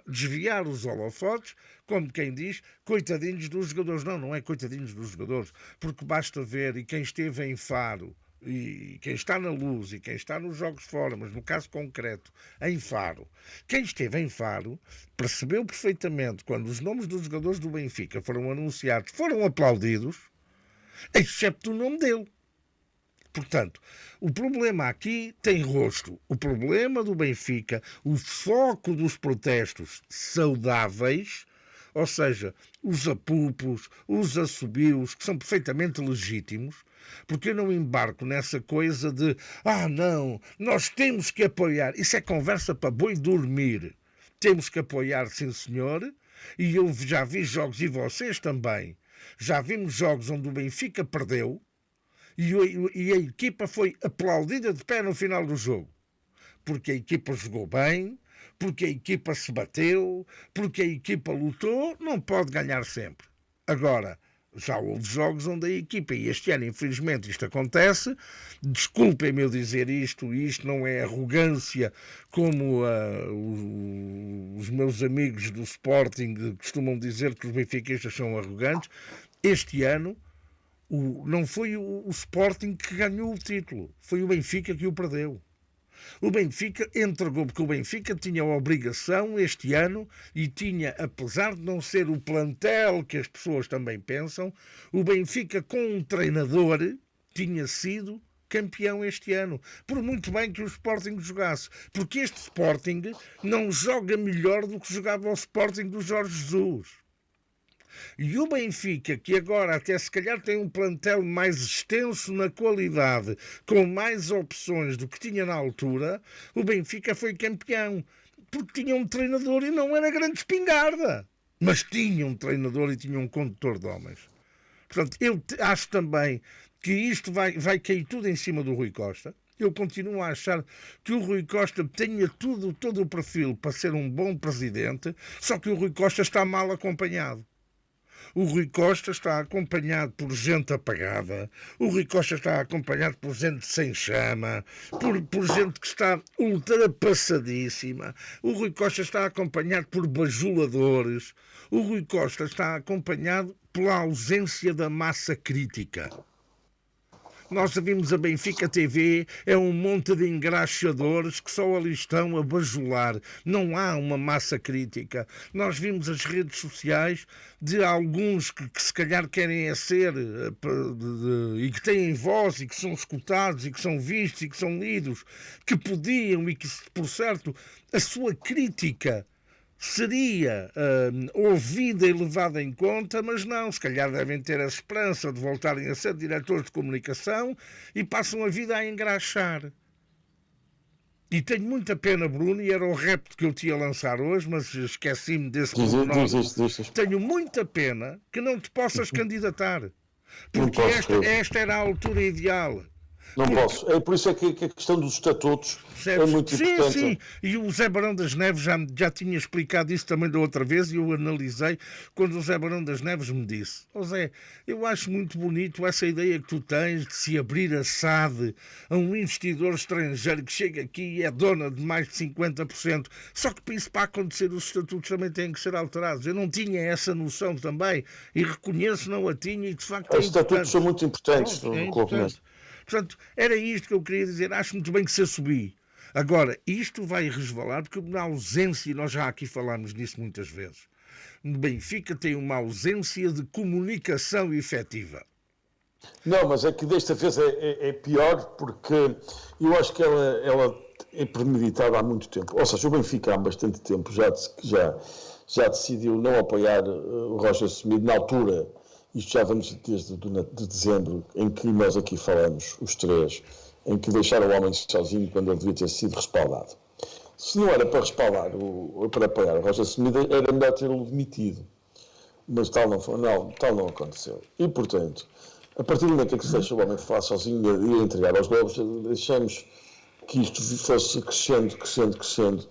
desviar os holofotes, como quem diz, coitadinhos dos jogadores. Não, não é coitadinhos dos jogadores, porque basta ver, e quem esteve em Faro e quem está na Luz e quem está nos jogos fora, mas no caso concreto, em Faro, quem esteve em Faro percebeu perfeitamente quando os nomes dos jogadores do Benfica foram anunciados, foram aplaudidos, excepto o nome dele. Portanto, o problema aqui tem rosto. O problema do Benfica, o foco dos protestos saudáveis, ou seja, os apupos, os assobios, que são perfeitamente legítimos, porque eu não embarco nessa coisa de não, nós temos que apoiar. Isso é conversa para boi dormir. Temos que apoiar, sim senhor, e eu já vi jogos, e vocês também, já vimos jogos onde o Benfica perdeu, e a equipa foi aplaudida de pé no final do jogo. Porque a equipa jogou bem, porque a equipa se bateu, porque a equipa lutou, não pode ganhar sempre. Agora, já houve jogos onde a equipa, e este ano infelizmente isto acontece, desculpem-me eu dizer isto não é arrogância como os meus amigos do Sporting costumam dizer que os benfiquistas são arrogantes. Este ano não foi o Sporting que ganhou o título, foi o Benfica que o perdeu. O Benfica entregou, porque o Benfica tinha a obrigação este ano e tinha, apesar de não ser o plantel que as pessoas também pensam, o Benfica com um treinador tinha sido campeão este ano, por muito bem que o Sporting jogasse, porque este Sporting não joga melhor do que jogava o Sporting do Jorge Jesus. E o Benfica, que agora até se calhar tem um plantel mais extenso na qualidade, com mais opções do que tinha na altura, o Benfica foi campeão. Porque tinha um treinador e não era grande espingarda. Mas tinha um treinador e tinha um condutor de homens. Portanto, eu acho também que isto vai cair tudo em cima do Rui Costa. Eu continuo a achar que o Rui Costa tenha todo o perfil para ser um bom presidente, só que o Rui Costa está mal acompanhado. O Rui Costa está acompanhado por gente apagada, o Rui Costa está acompanhado por gente sem chama, por gente que está ultrapassadíssima, o Rui Costa está acompanhado por bajuladores, o Rui Costa está acompanhado pela ausência da massa crítica. Nós vimos a Benfica TV, é um monte de engraxadores que só ali estão a bajular. Não há uma massa crítica. Nós vimos as redes sociais de alguns que se calhar querem ser e que têm voz e que são escutados e que são vistos e que são lidos, que podiam e que, por certo, a sua crítica seria ouvida e levada em conta, mas não, se calhar devem ter a esperança de voltarem a ser diretores de comunicação e passam a vida a engraxar. E tenho muita pena, Bruno, e era o repto que eu tinha a lançar hoje, mas esqueci-me desse pormenor. Tenho muita pena que não te possas candidatar, porque esta era a altura ideal. Não posso. É por isso é que a questão dos estatutos é muito importante. Sim. E o Zé Barão das Neves já tinha explicado isso também da outra vez e eu analisei quando o Zé Barão das Neves me disse: Zé, eu acho muito bonito essa ideia que tu tens de se abrir a SAD a um investidor estrangeiro que chega aqui e é dona de mais de 50%. Só que para isso, para acontecer, os estatutos também têm que ser alterados. Eu não tinha essa noção também e reconheço não a tinha e de facto os estatutos são muito importantes no clube mesmo. Portanto, era isto que eu queria dizer. Acho muito bem que se subir. Agora, isto vai resvalar, porque na ausência, e nós já aqui falámos nisso muitas vezes, o Benfica tem uma ausência de comunicação efetiva. Não, mas é que desta vez é pior, porque eu acho que ela é premeditada há muito tempo. Ou seja, o Benfica há bastante tempo já decidiu não apoiar o Roger Schmidt na altura. Isto já vamos desde de dezembro, em que nós aqui falamos, os três, em que deixaram o homem sozinho quando ele devia ter sido respaldado. Se não era para respaldar, para apoiar o Roger Schmidt, era melhor tê-lo demitido. Mas tal não aconteceu. E, portanto, a partir do momento em que se deixa o homem falar sozinho e entregar aos globos, deixamos que isto fosse crescendo,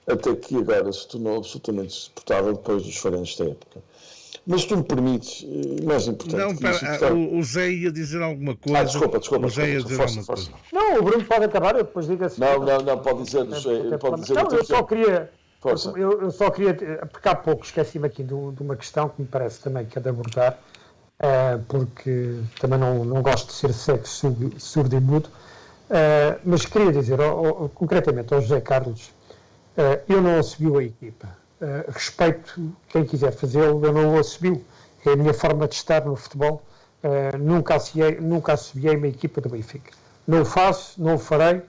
até que agora se tornou absolutamente insuportável depois dos falhanços da época. Mas tu me permites, mais importante... Não, pera, o Zé ia dizer alguma coisa. Desculpa. O Zé ia dizer alguma coisa. Não, o Bruno pode acabar, eu depois digo assim. Não, pode dizer. Não, eu só queria... Eu só queria, porque há pouco esqueci-me aqui de uma questão que me parece também que é de abordar, porque também não gosto de ser cego, surdo e mudo. Mas queria dizer concretamente ao José Carlos, eu não assobiu a equipa. Respeito quem quiser fazê-lo, eu não o assobio. É a minha forma de estar no futebol. Nunca assobiei uma equipa do Benfica. Não o faço, não o farei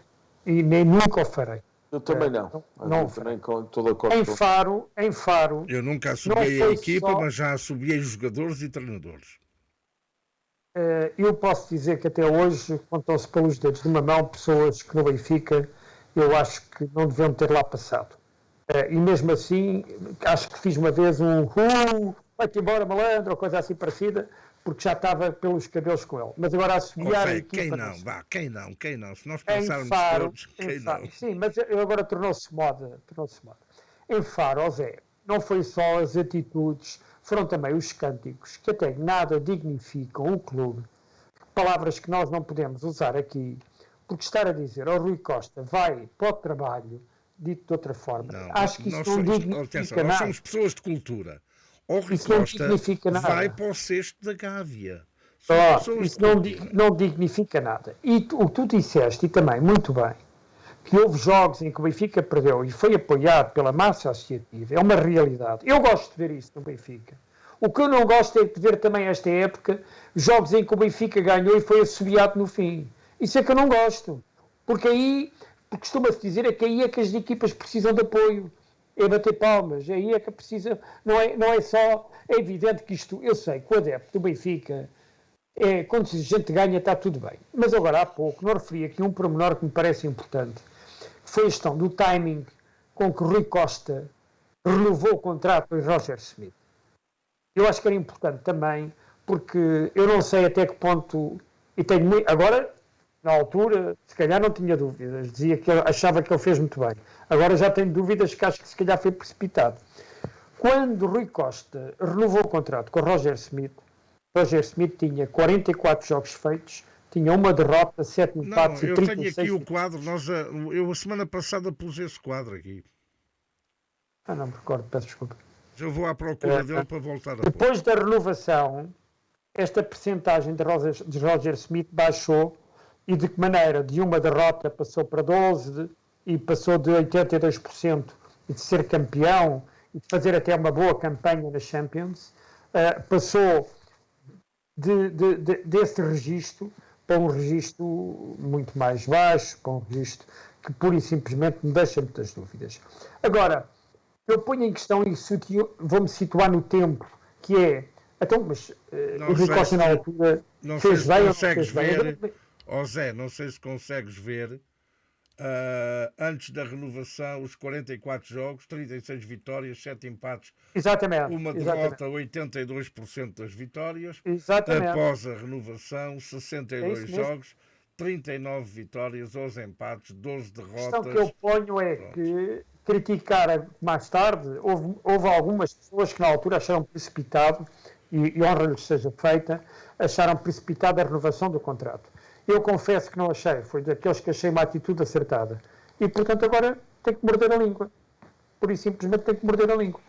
e nem nunca o farei. Eu também não. Não Eu também estou de acordo. Em Faro. Eu nunca assobiei a equipa, mas já assobiei jogadores e treinadores. Eu posso dizer que até hoje contam-se pelos dedos de uma mão pessoas que no Benfica eu acho que não deviam ter lá passado. E mesmo assim, acho que fiz uma vez vai-te embora malandro, ou coisa assim parecida, porque já estava pelos cabelos com ele. Mas agora assobiar a equipa... Quem não? Se nós Em pensarmos Faro, todos, quem não? sim, mas agora tornou-se moda. Em Faro, Zé, não foi só as atitudes, foram também os cânticos, que até nada dignificam o clube. Palavras que nós não podemos usar aqui, porque estar a dizer ao Rui Costa, vai para o trabalho, dito de outra forma, acho que isso não dignifica nada. Nós somos pessoas de cultura. O Rui Isso não Costa dignifica nada. vai para o cesto da Gávea. Isso não dignifica nada. E o que tu disseste, e também muito bem, que houve jogos em que o Benfica perdeu e foi apoiado pela massa associativa, é uma realidade. Eu gosto de ver isso no Benfica. O que eu não gosto é de ver também esta época jogos em que o Benfica ganhou e foi assobiado no fim. Isso é que eu não gosto. Porque aí, costuma-se dizer, é que as equipas precisam de apoio. É bater palmas, aí é que precisa. Não é só. É evidente que isto, eu sei que o adepto do Benfica, quando a gente ganha está tudo bem. Mas agora há pouco, não referi aqui um pormenor que me parece importante. Foi a questão do timing com que Rui Costa renovou o contrato com Roger Smith. Eu acho que era importante também, porque eu não sei até que ponto, e tenho muito, agora, na altura, se calhar não tinha dúvidas, dizia que achava que ele fez muito bem. Agora já tenho dúvidas que acho que se calhar foi precipitado. Quando Rui Costa renovou o contrato com Roger Smith tinha 44 jogos feitos, tinha uma derrota, 7 empates e 36... Eu tenho aqui o quadro, eu a semana passada pus esse quadro aqui. Não me recordo, peço desculpa. Eu vou à procura dele para voltar a pôr. Depois da renovação, esta percentagem de Roger Smith baixou, e de que maneira? De uma derrota passou para 12% e passou de 82% e de ser campeão e de fazer até uma boa campanha na Champions, passou desse registro para um registro muito mais baixo, para um registro que pura e simplesmente me deixa muitas dúvidas. Agora, eu ponho em questão e vou-me situar no tempo, que é, então, mas o Rui Costa na altura fez bem ou não fez bem? Zé, não sei se consegues ver, antes da renovação, os 44 jogos, 36 vitórias, 7 empates, exatamente, uma derrota, 82% das vitórias. Exatamente. Após a renovação, 62 jogos, 39 vitórias, 11 empates, 12 derrotas. A questão que eu ponho é que criticar mais tarde, houve algumas pessoas que na altura acharam precipitado, e honra-lhes seja feita, acharam precipitado a renovação do contrato. Eu confesso que não achei, foi daqueles que achei uma atitude acertada. E, portanto, agora tem que morder a língua. Por isso, simplesmente tem que morder a língua.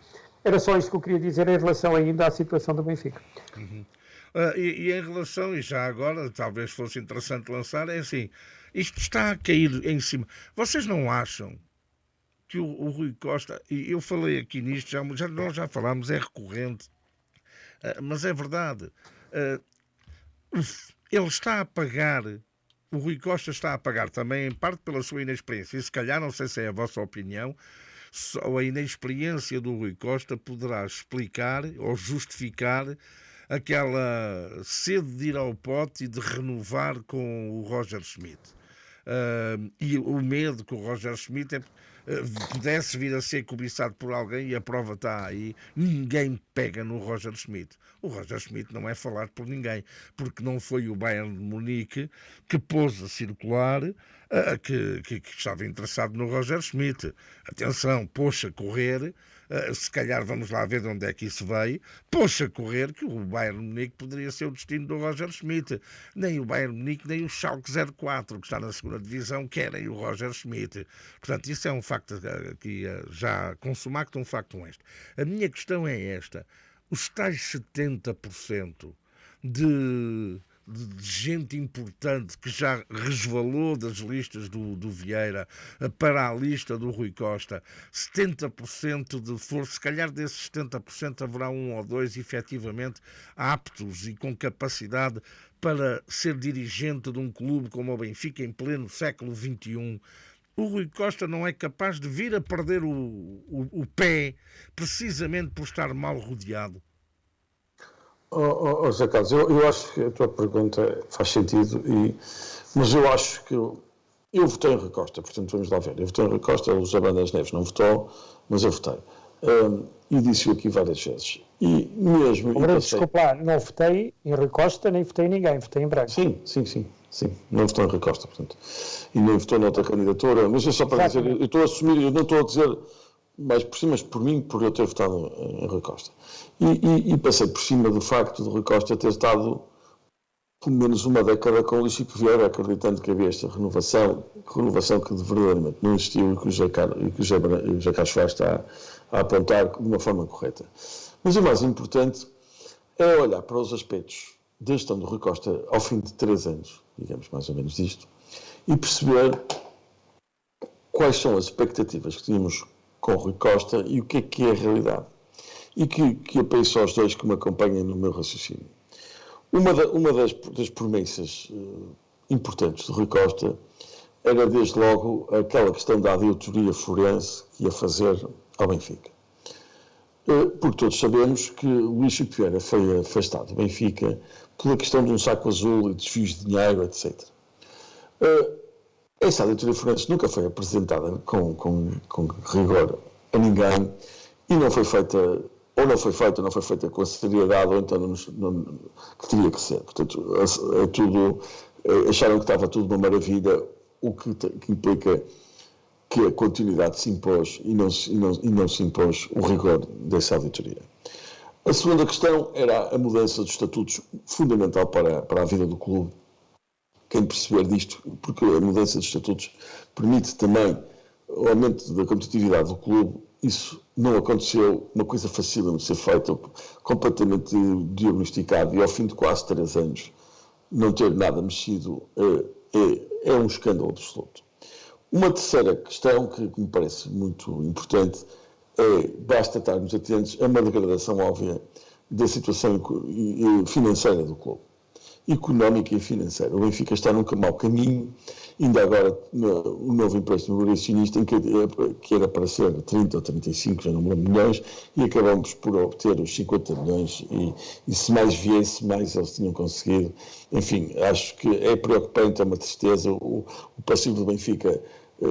Era só isto que eu queria dizer em relação ainda à situação do Benfica. Uhum. E em relação, e já agora, talvez fosse interessante lançar, é assim, isto está a cair em cima. Vocês não acham que o Rui Costa, e eu falei aqui nisto, nós já falámos, é recorrente, mas é verdade, ele está a pagar, o Rui Costa está a pagar também, em parte pela sua inexperiência, e se calhar, não sei se é a vossa opinião, só a inexperiência do Rui Costa poderá explicar ou justificar aquela sede de ir ao pote e de renovar com o Roger Schmidt. E o medo que o Roger Schmidt pudesse vir a ser cobiçado por alguém, e a prova está aí, ninguém pega no Roger Schmidt. O Roger Schmidt não é falado por ninguém, porque não foi o Bayern de Munique que pôs a circular que estava interessado no Roger Schmidt. Atenção, pôs a correr, se calhar vamos lá ver de onde é que isso veio, pôs a correr que o Bayern de Munique poderia ser o destino do Roger Schmidt. Nem o Bayern de Munique, nem o Schalke 04, que está na segunda divisão, querem o Roger Schmidt. Portanto, isso é um facto aqui já consumado, um facto este. A minha questão é esta: os tais 70% de gente importante que já resvalou das listas do Vieira para a lista do Rui Costa, 70% de força, se calhar desses 70% haverá um ou dois efetivamente aptos e com capacidade para ser dirigente de um clube como o Benfica em pleno século XXI. O Rui Costa não é capaz de vir a perder o pé precisamente por estar mal rodeado? José Carlos, eu acho que a tua pergunta faz sentido, mas eu acho que eu votei em Rui Costa, portanto vamos lá ver. Eu votei em Rui Costa, o José Bandas Neves não votou, mas eu votei. E disse-o aqui várias vezes. E mesmo. Desculpa lá, não votei em Rui Costa, nem votei em ninguém, votei em Braga. Sim. Não votou em Rui Costa, portanto. E nem votou noutra candidatura, mas é só para dizer, eu estou a assumir, eu não estou a dizer mais por cima, mas por mim, por eu ter votado em Rui Costa. E passei por cima do facto de Rui Costa ter estado pelo menos uma década com o Luís Chico Vieira, acreditando que havia esta renovação que verdadeiramente não existiu e que o José Carlos Soares está a apontar de uma forma correta. Mas o mais importante é olhar para os aspectos da gestão do Rui Costa ao fim de 3 anos, digamos mais ou menos isto, e perceber quais são as expectativas que tínhamos com o Rui Costa e o que é a realidade. E que apeço aos dois que me acompanhem no meu raciocínio. Uma das promessas importantes de Rui Costa era, desde logo, aquela questão da auditoria forense que ia fazer ao Benfica. Porque todos sabemos que Luís Chico Vieira foi afastado do Benfica pela questão de um saco azul e desvios de dinheiro, etc. Essa auditoria forense nunca foi apresentada com rigor a ninguém e não foi feita com a seriedade ou então que teria que ser. Portanto, acharam que estava tudo uma maravilha, o que implica que a continuidade se impôs e não se impôs o rigor dessa auditoria. A segunda questão era a mudança dos estatutos, fundamental para a vida do clube. Quem perceber disto, porque a mudança dos estatutos permite também o aumento da competitividade do clube. Isso não aconteceu, uma coisa facílima de ser feita, completamente diagnosticado, e ao fim de quase 3 anos não ter nada mexido é um escândalo absoluto. Uma terceira questão que me parece muito importante basta estarmos atentos a uma degradação óbvia da situação financeira do clube. Económica e financeira. O Benfica está num mau caminho, ainda agora o novo empréstimo obrigacionista, que era para ser 30 ou 35, já não me lembro, milhões, e acabamos por obter os 50 milhões, e se mais viesse, mais eles tinham conseguido. Enfim, acho que é preocupante, é uma tristeza. O passivo do Benfica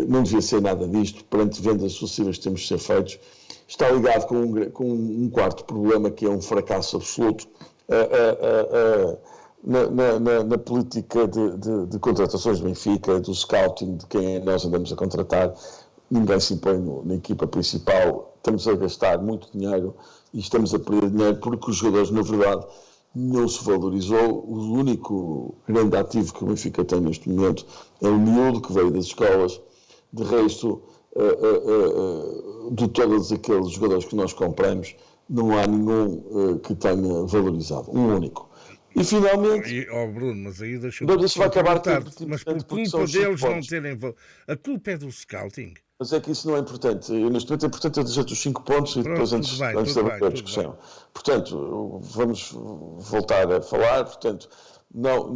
não devia ser nada disto, perante vendas sucessivas que temos de ser feitos. Está ligado com um quarto problema, que é um fracasso absoluto na política de contratações do Benfica, do scouting, de quem nós andamos a contratar. Ninguém se impõe na equipa principal, estamos a gastar muito dinheiro e estamos a perder dinheiro porque os jogadores, na verdade, não se valorizou. O único grande ativo que o Benfica tem neste momento é o miúdo que veio das escolas. De resto, de todos aqueles jogadores que nós compramos, não há nenhum que tenha valorizado, um único. E finalmente. Bruno, mas aí deixa-me. Isso vai acabar mas por culpa deles não terem. A culpa é do scouting. Mas é que isso não é importante. Neste momento é importante eu dizer-te os 5 pontos e depois antes da discussão. Portanto, vamos voltar a falar. Portanto, não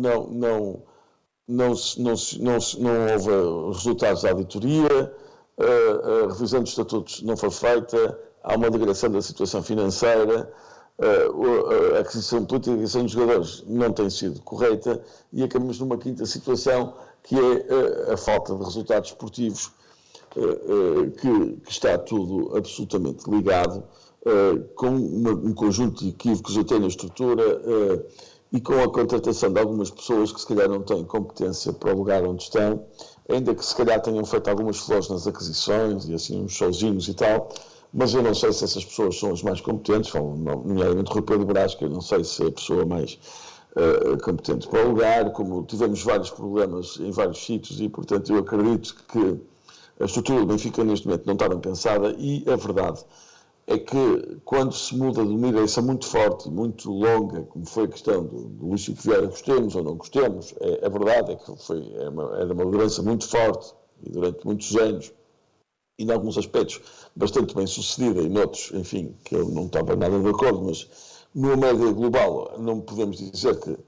houve resultados da auditoria, a revisão dos estatutos não foi feita, há uma degradação da situação financeira. A política de aquisição dos jogadores não tem sido correta e acabamos numa quinta situação, que é a falta de resultados esportivos, que está tudo absolutamente ligado, com um conjunto de equívocos até na estrutura e com a contratação de algumas pessoas que se calhar não têm competência para o lugar onde estão, ainda que se calhar tenham feito algumas flores nas aquisições e assim uns showzinhos e tal. Mas eu não sei se essas pessoas são as mais competentes, nomeadamente Rui Pedro Brás, que eu não sei se é a pessoa mais competente para o lugar, como tivemos vários problemas em vários sítios e, portanto, eu acredito que a estrutura do Benfica neste momento não está bem pensada e a verdade é que quando se muda de uma eleição muito forte e muito longa, como foi a questão do Luís Chico Vieira, gostemos ou não gostemos, a verdade é que era uma liderança muito forte e durante muitos anos, e em alguns aspectos bastante bem sucedida, e noutros, enfim, que eu não estava nada de acordo, mas numa média global não podemos dizer que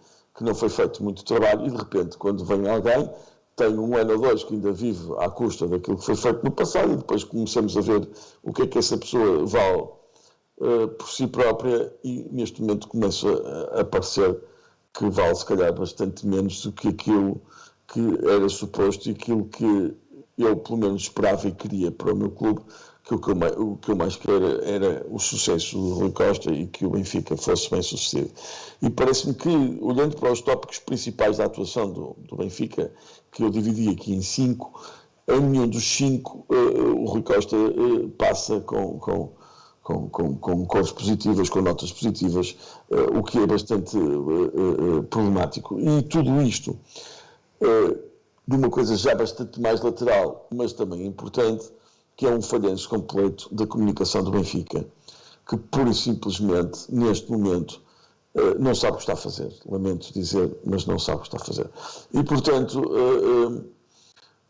não foi feito muito trabalho, e de repente, quando vem alguém, tem um ano ou dois que ainda vive à custa daquilo que foi feito no passado, e depois começamos a ver o que é que essa pessoa vale por si própria, e neste momento começa a parecer que vale se calhar bastante menos do que aquilo que era suposto e aquilo que eu pelo menos esperava e queria para o meu clube, que o que eu mais quero era o sucesso do Rui Costa e que o Benfica fosse bem sucedido. E parece-me que, olhando para os tópicos principais da atuação do Benfica, que eu dividi aqui em 5, em nenhum dos 5 o Rui Costa passa com cores positivas, com notas positivas, o que é bastante problemático. E tudo isto de uma coisa já bastante mais lateral, mas também importante, que é um falhanço completo da comunicação do Benfica, que pura e simplesmente, neste momento, não sabe o que está a fazer. Lamento dizer, mas não sabe o que está a fazer. E, portanto,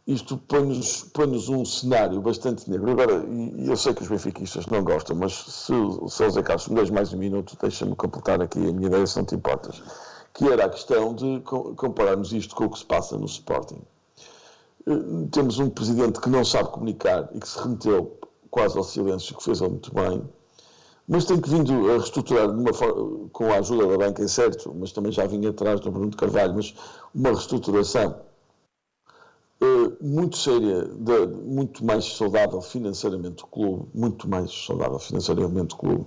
isto põe-nos um cenário bastante negro. Agora, e eu sei que os benfiquistas não gostam, mas se o José Carlos me deixa mais um minuto, deixa-me completar aqui a minha ideia, se não te importas, que era a questão de compararmos isto com o que se passa no Sporting. Temos um presidente que não sabe comunicar e que se remeteu quase ao silêncio, que fez muito bem, mas tem que vindo a reestruturar de uma forma, com a ajuda da banca, é certo, mas também já vinha atrás do Bruno de Carvalho, mas uma reestruturação muito séria, muito mais saudável financeiramente do clube, muito mais saudável financeiramente do clube.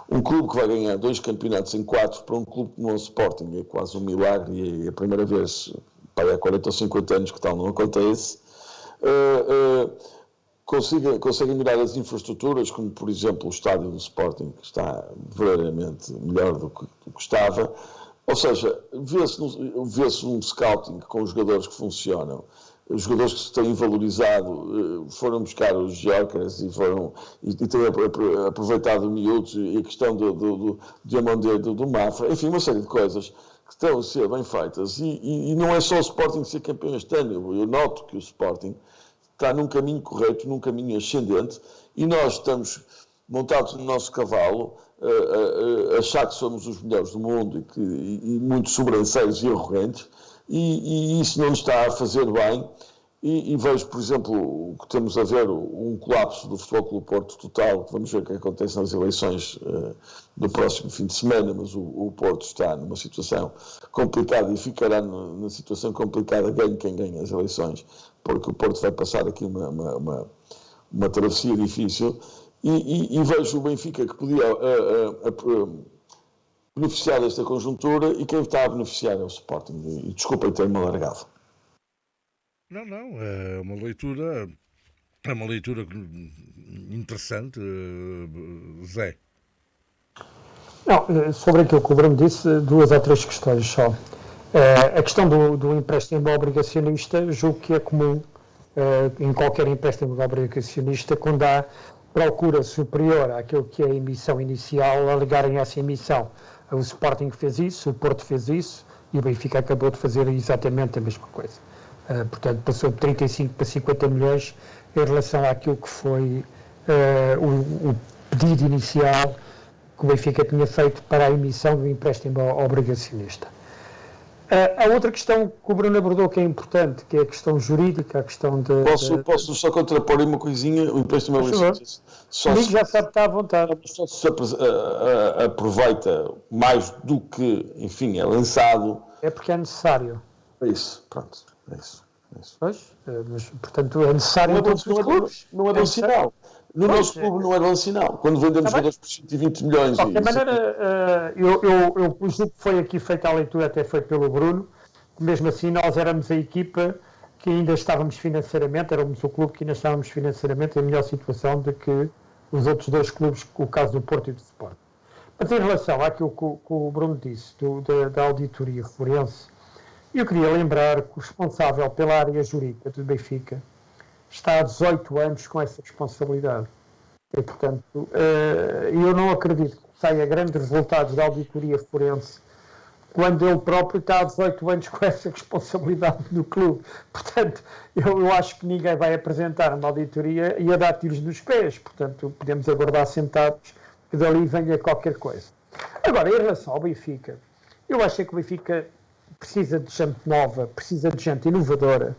Um clube que vai ganhar 2 campeonatos em 4 para um clube como o Sporting é quase um milagre, e é a primeira vez há 40 ou 50 anos que tal não acontece. Conseguem melhorar as infraestruturas, como por exemplo o estádio do Sporting, que está verdadeiramente melhor do que estava. Ou seja, vê-se um scouting com os jogadores que funcionam. Os jogadores que se têm valorizado foram buscar os Gyökeres e têm aproveitado o miúdos, e a questão do Diamandé, do Mafra, enfim, uma série de coisas que estão a ser bem feitas. E não é só o Sporting ser campeão este ano. Eu noto que o Sporting está num caminho correto, num caminho ascendente, e nós estamos montados no nosso cavalo, achar que somos os melhores do mundo e muito sobranceiros e arrogantes, e isso não nos está a fazer bem. E vejo, por exemplo, o que temos a ver, um colapso do Futebol Clube Porto total. Vamos ver o que acontece nas eleições do próximo fim de semana, mas o Porto está numa situação complicada e ficará na situação complicada, ganhe quem ganha as eleições, porque o Porto vai passar aqui uma travessia difícil. E vejo o Benfica, que podia beneficiar desta conjuntura, e quem está a beneficiar é o Sporting. E desculpem ter-me alargado. Não, é uma leitura interessante, Zé. Não, sobre aquilo que o Bruno disse, 2 ou 3 questões só. A questão do empréstimo obrigacionista, julgo que é comum em qualquer empréstimo obrigacionista, quando há procura superior àquilo que é a emissão inicial, alegarem essa emissão. O Sporting fez isso, o Porto fez isso, e o Benfica acabou de fazer exatamente a mesma coisa. Portanto, passou de 35 para 50 milhões em relação àquilo que foi o pedido inicial que o Benfica tinha feito para a emissão do empréstimo obrigacionista. A outra questão que o Bruno abordou, que é importante, que é a questão jurídica, a questão de... Posso só contrapor uma coisinha? O empréstimo obrigacionista comigo já sabe que está à vontade. Só se aproveita mais do que, enfim, é lançado. É porque é necessário. É isso, pronto. É isso. Pois, mas, portanto, é necessário em todos os clubes. Não é bom sinal. No nosso clube não é bom sinal. Quando vendemos jogadores por 120 milhões... De qualquer maneira, eu julgo que foi aqui feita a leitura, até foi pelo Bruno, que mesmo assim nós éramos a equipa que ainda estávamos financeiramente, éramos o clube que ainda estávamos financeiramente em melhor situação do que os outros 2 clubes, o caso do Porto e do Sport. Mas em relação àquilo que o Bruno disse, da auditoria forense, eu queria lembrar que o responsável pela área jurídica do Benfica está há 18 anos com essa responsabilidade. E, portanto, eu não acredito que saia grandes resultados da auditoria forense quando ele próprio está há 18 anos com essa responsabilidade no clube. Portanto, eu acho que ninguém vai apresentar uma auditoria e a dar tiros nos pés. Portanto, podemos aguardar sentados que dali venha qualquer coisa. Agora, em relação ao Benfica, eu acho que o Benfica precisa de gente nova, precisa de gente inovadora,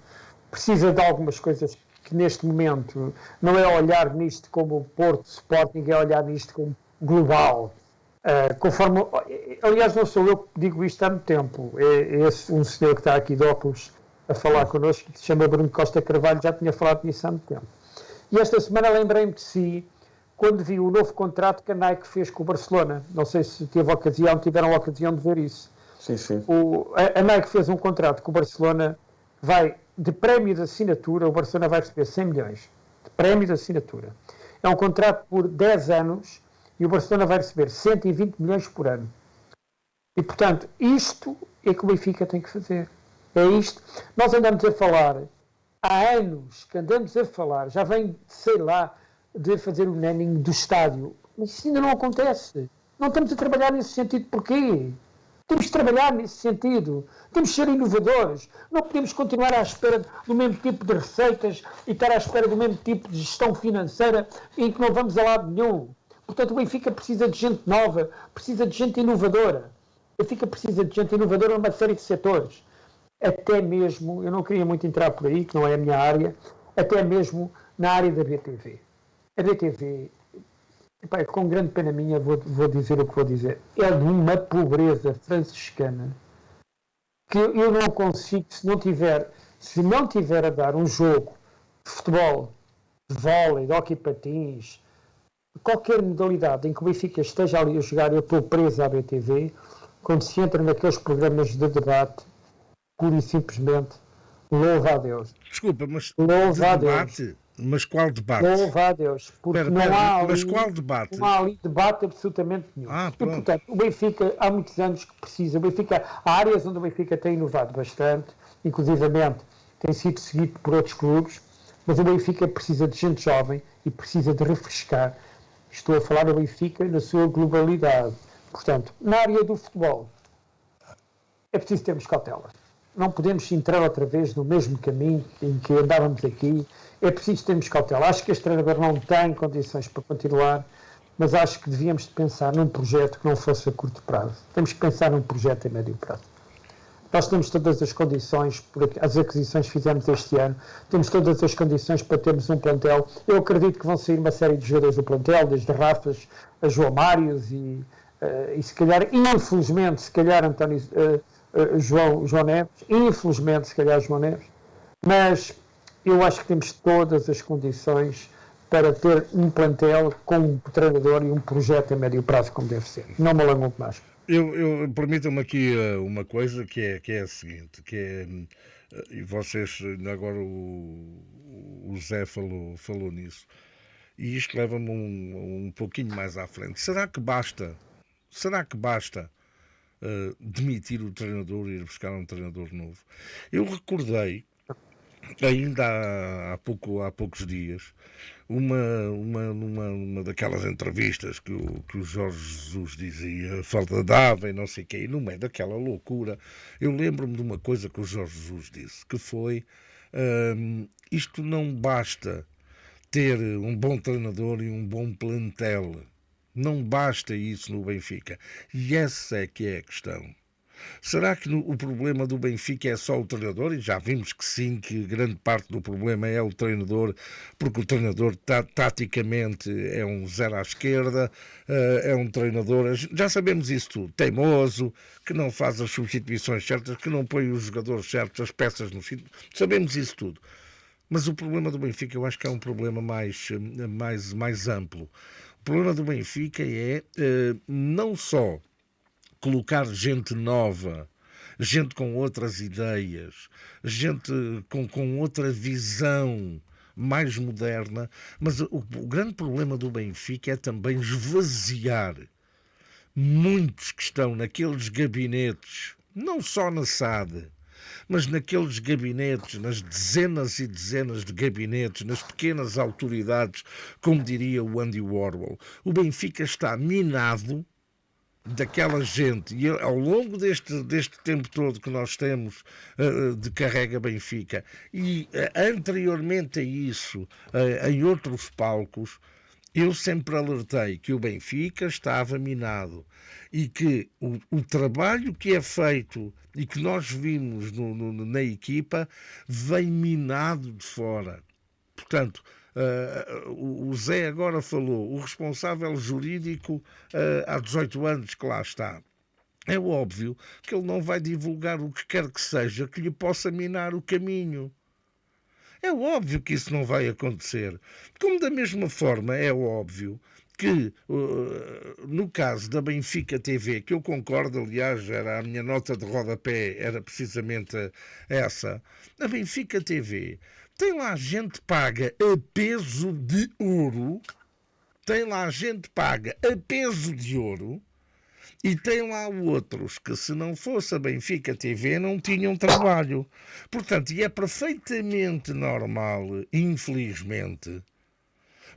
precisa de algumas coisas que neste momento não é olhar nisto como Porto, Sporting, é olhar nisto como global. Conforme, aliás, não sou eu que digo isto há muito tempo, é um senhor que está aqui de óculos a falar connosco, que se chama Bruno Costa Carvalho, já tinha falado nisso há muito tempo. E esta semana lembrei-me de si, quando vi o novo contrato que a Nike fez com o Barcelona. Não sei se tiveram a ocasião de ver isso. Sim, sim. A Nike fez um contrato com o Barcelona, vai de prémio de assinatura, o Barcelona vai receber 100 milhões de prémio de assinatura. É um contrato por 10 anos e o Barcelona vai receber 120 milhões por ano. E, portanto, isto é que o Benfica tem que fazer. É isto. Nós andamos a falar, há anos que andamos a falar, já vem, sei lá, de fazer o naming do estádio. Mas isso ainda não acontece. Não estamos a trabalhar nesse sentido. Porquê? Temos de trabalhar nesse sentido. Temos de ser inovadores. Não podemos continuar à espera do mesmo tipo de receitas e estar à espera do mesmo tipo de gestão financeira em que não vamos a lado nenhum. Portanto, o Benfica precisa de gente nova, precisa de gente inovadora. O Benfica precisa de gente inovadora numa série de setores. Até mesmo, eu não queria muito entrar por aí, que não é a minha área, até mesmo na área da BTV. A BTV, epá, com grande pena minha, vou dizer o que vou dizer, é de uma pobreza franciscana que eu não consigo, se não tiver a dar um jogo de futebol, de vôlei, de hóquei patins, qualquer modalidade em que o Benfica esteja ali a jogar, eu estou preso à BTV, quando se entra naqueles programas de debate, pura e simplesmente, louva a Deus. Desculpa, mas Louva a debate? Deus. Mas qual debate? Louva a Deus. Porque Pera, não há ali, mas qual debate? não há ali debate absolutamente nenhum. Ah, E, pronto. portanto, o Benfica há muitos anos que precisa. Há áreas onde o Benfica tem inovado bastante, inclusivamente tem sido seguido por outros clubes, mas o Benfica precisa de gente jovem e precisa de refrescar. Estou a falar do Benfica na sua globalidade. Portanto, na área do futebol, é preciso termos cautela. Não podemos entrar outra vez no mesmo caminho em que andávamos aqui. É preciso termos cautela. Acho que este treinador não tem condições para continuar, mas acho que devíamos de pensar num projeto que não fosse a curto prazo. Temos que pensar num projeto a médio prazo. Nós temos todas as condições, as aquisições que fizemos este ano, temos todas as condições para termos um plantel. Eu acredito que vão sair uma série de jogadores do plantel, desde Rafas a João Mários e se calhar, infelizmente, se calhar António... João Neves, infelizmente se calhar João Neves, mas eu acho que temos todas as condições para ter um plantel com um treinador e um projeto a médio prazo como deve ser. Não me alongo mais. Permitam-me aqui uma coisa que é a seguinte, que é, e vocês, agora o Zé falou nisso, e isto leva-me um pouquinho mais à frente. Será que basta demitir o treinador e ir buscar um treinador novo? Eu recordei, ainda há poucos dias, uma daquelas entrevistas que o Jorge Jesus dizia, falta dava e não sei o quê, e no meio daquela loucura, eu lembro-me de uma coisa que o Jorge Jesus disse, que foi, isto não basta ter um bom treinador e um bom plantel. Não basta isso no Benfica. E essa é que é a questão. Será que o problema do Benfica é só o treinador? E já vimos que sim, que grande parte do problema é o treinador, porque o treinador taticamente é um zero à esquerda, é um treinador, já sabemos isso tudo, teimoso, que não faz as substituições certas, que não põe os jogadores certos, as peças no sítio, sabemos isso tudo. Mas o problema do Benfica eu acho que é um problema mais amplo. O problema do Benfica é não só colocar gente nova, gente com outras ideias, gente com outra visão mais moderna, mas o grande problema do Benfica é também esvaziar muitos que estão naqueles gabinetes, não só na SAD, mas naqueles gabinetes, nas dezenas e dezenas de gabinetes, nas pequenas autoridades, como diria o Andy Warhol, o Benfica está minado daquela gente, e ao longo deste tempo todo que nós temos de Carrega Benfica, e anteriormente a isso, em outros palcos, eu sempre alertei que o Benfica estava minado e que o trabalho que é feito e que nós vimos na equipa vem minado de fora. Portanto, o Zé agora falou, o responsável jurídico há 18 anos que lá está. É óbvio que ele não vai divulgar o que quer que seja que lhe possa minar o caminho. É óbvio que isso não vai acontecer. Como da mesma forma é óbvio que, no caso da Benfica TV, que eu concordo, aliás, era a minha nota de rodapé, era precisamente essa, a Benfica TV tem lá gente paga a peso de ouro, tem lá gente paga a peso de ouro, e tem lá outros que, se não fosse a Benfica TV, não tinham trabalho. Portanto, e é perfeitamente normal, infelizmente,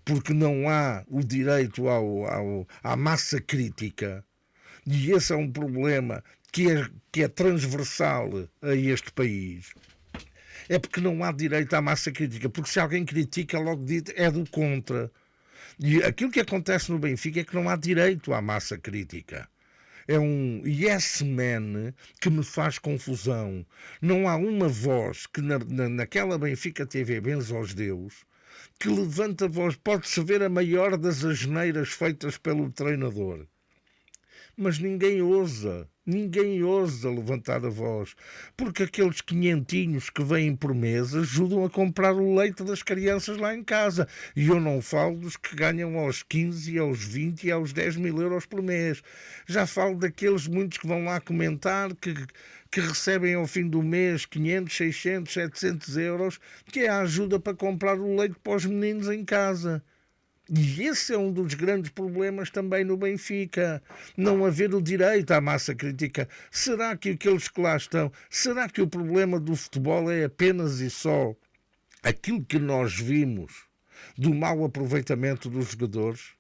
porque não há o direito à massa crítica, e esse é um problema que é transversal a este país. É porque não há direito à massa crítica, porque se alguém critica, logo dito, é do contra. E aquilo que acontece no Benfica é que não há direito à massa crítica. É um yes man que me faz confusão. Não há uma voz que naquela Benfica TV, benze aos Deus, que levanta a voz. Pode-se ver a maior das asneiras feitas pelo treinador. Mas ninguém ousa levantar a voz, porque aqueles quinhentinhos que vêm por mês ajudam a comprar o leite das crianças lá em casa. E eu não falo dos que ganham aos 15, aos 20 e aos 10 mil euros por mês. Já falo daqueles muitos que vão lá comentar que recebem ao fim do mês 500, 600, 700 euros, que é a ajuda para comprar o leite para os meninos em casa. E esse é um dos grandes problemas também no Benfica. Não haver o direito à massa crítica. Será que aqueles que lá estão, será que o problema do futebol é apenas e só aquilo que nós vimos do mau aproveitamento dos jogadores?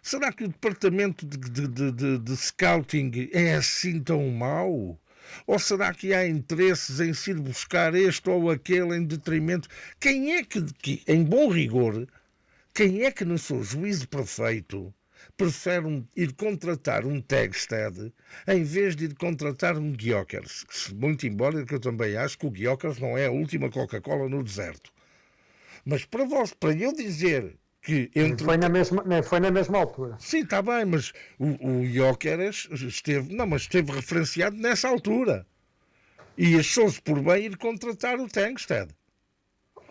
Será que o departamento de scouting é assim tão mau? Ou será que há interesses em se ir buscar este ou aquele em detrimento? Quem é que em bom rigor, quem é que, no seu juízo perfeito, prefere ir contratar um Tegsted em vez de ir contratar um Gyökeres? Muito embora que eu também acho que o Gyökeres não é a última Coca-Cola no deserto. Mas para eu dizer que entre... Foi na mesma altura. Sim, está bem, mas o Gyökeres esteve referenciado nessa altura. E achou-se por bem ir contratar o Tegsted.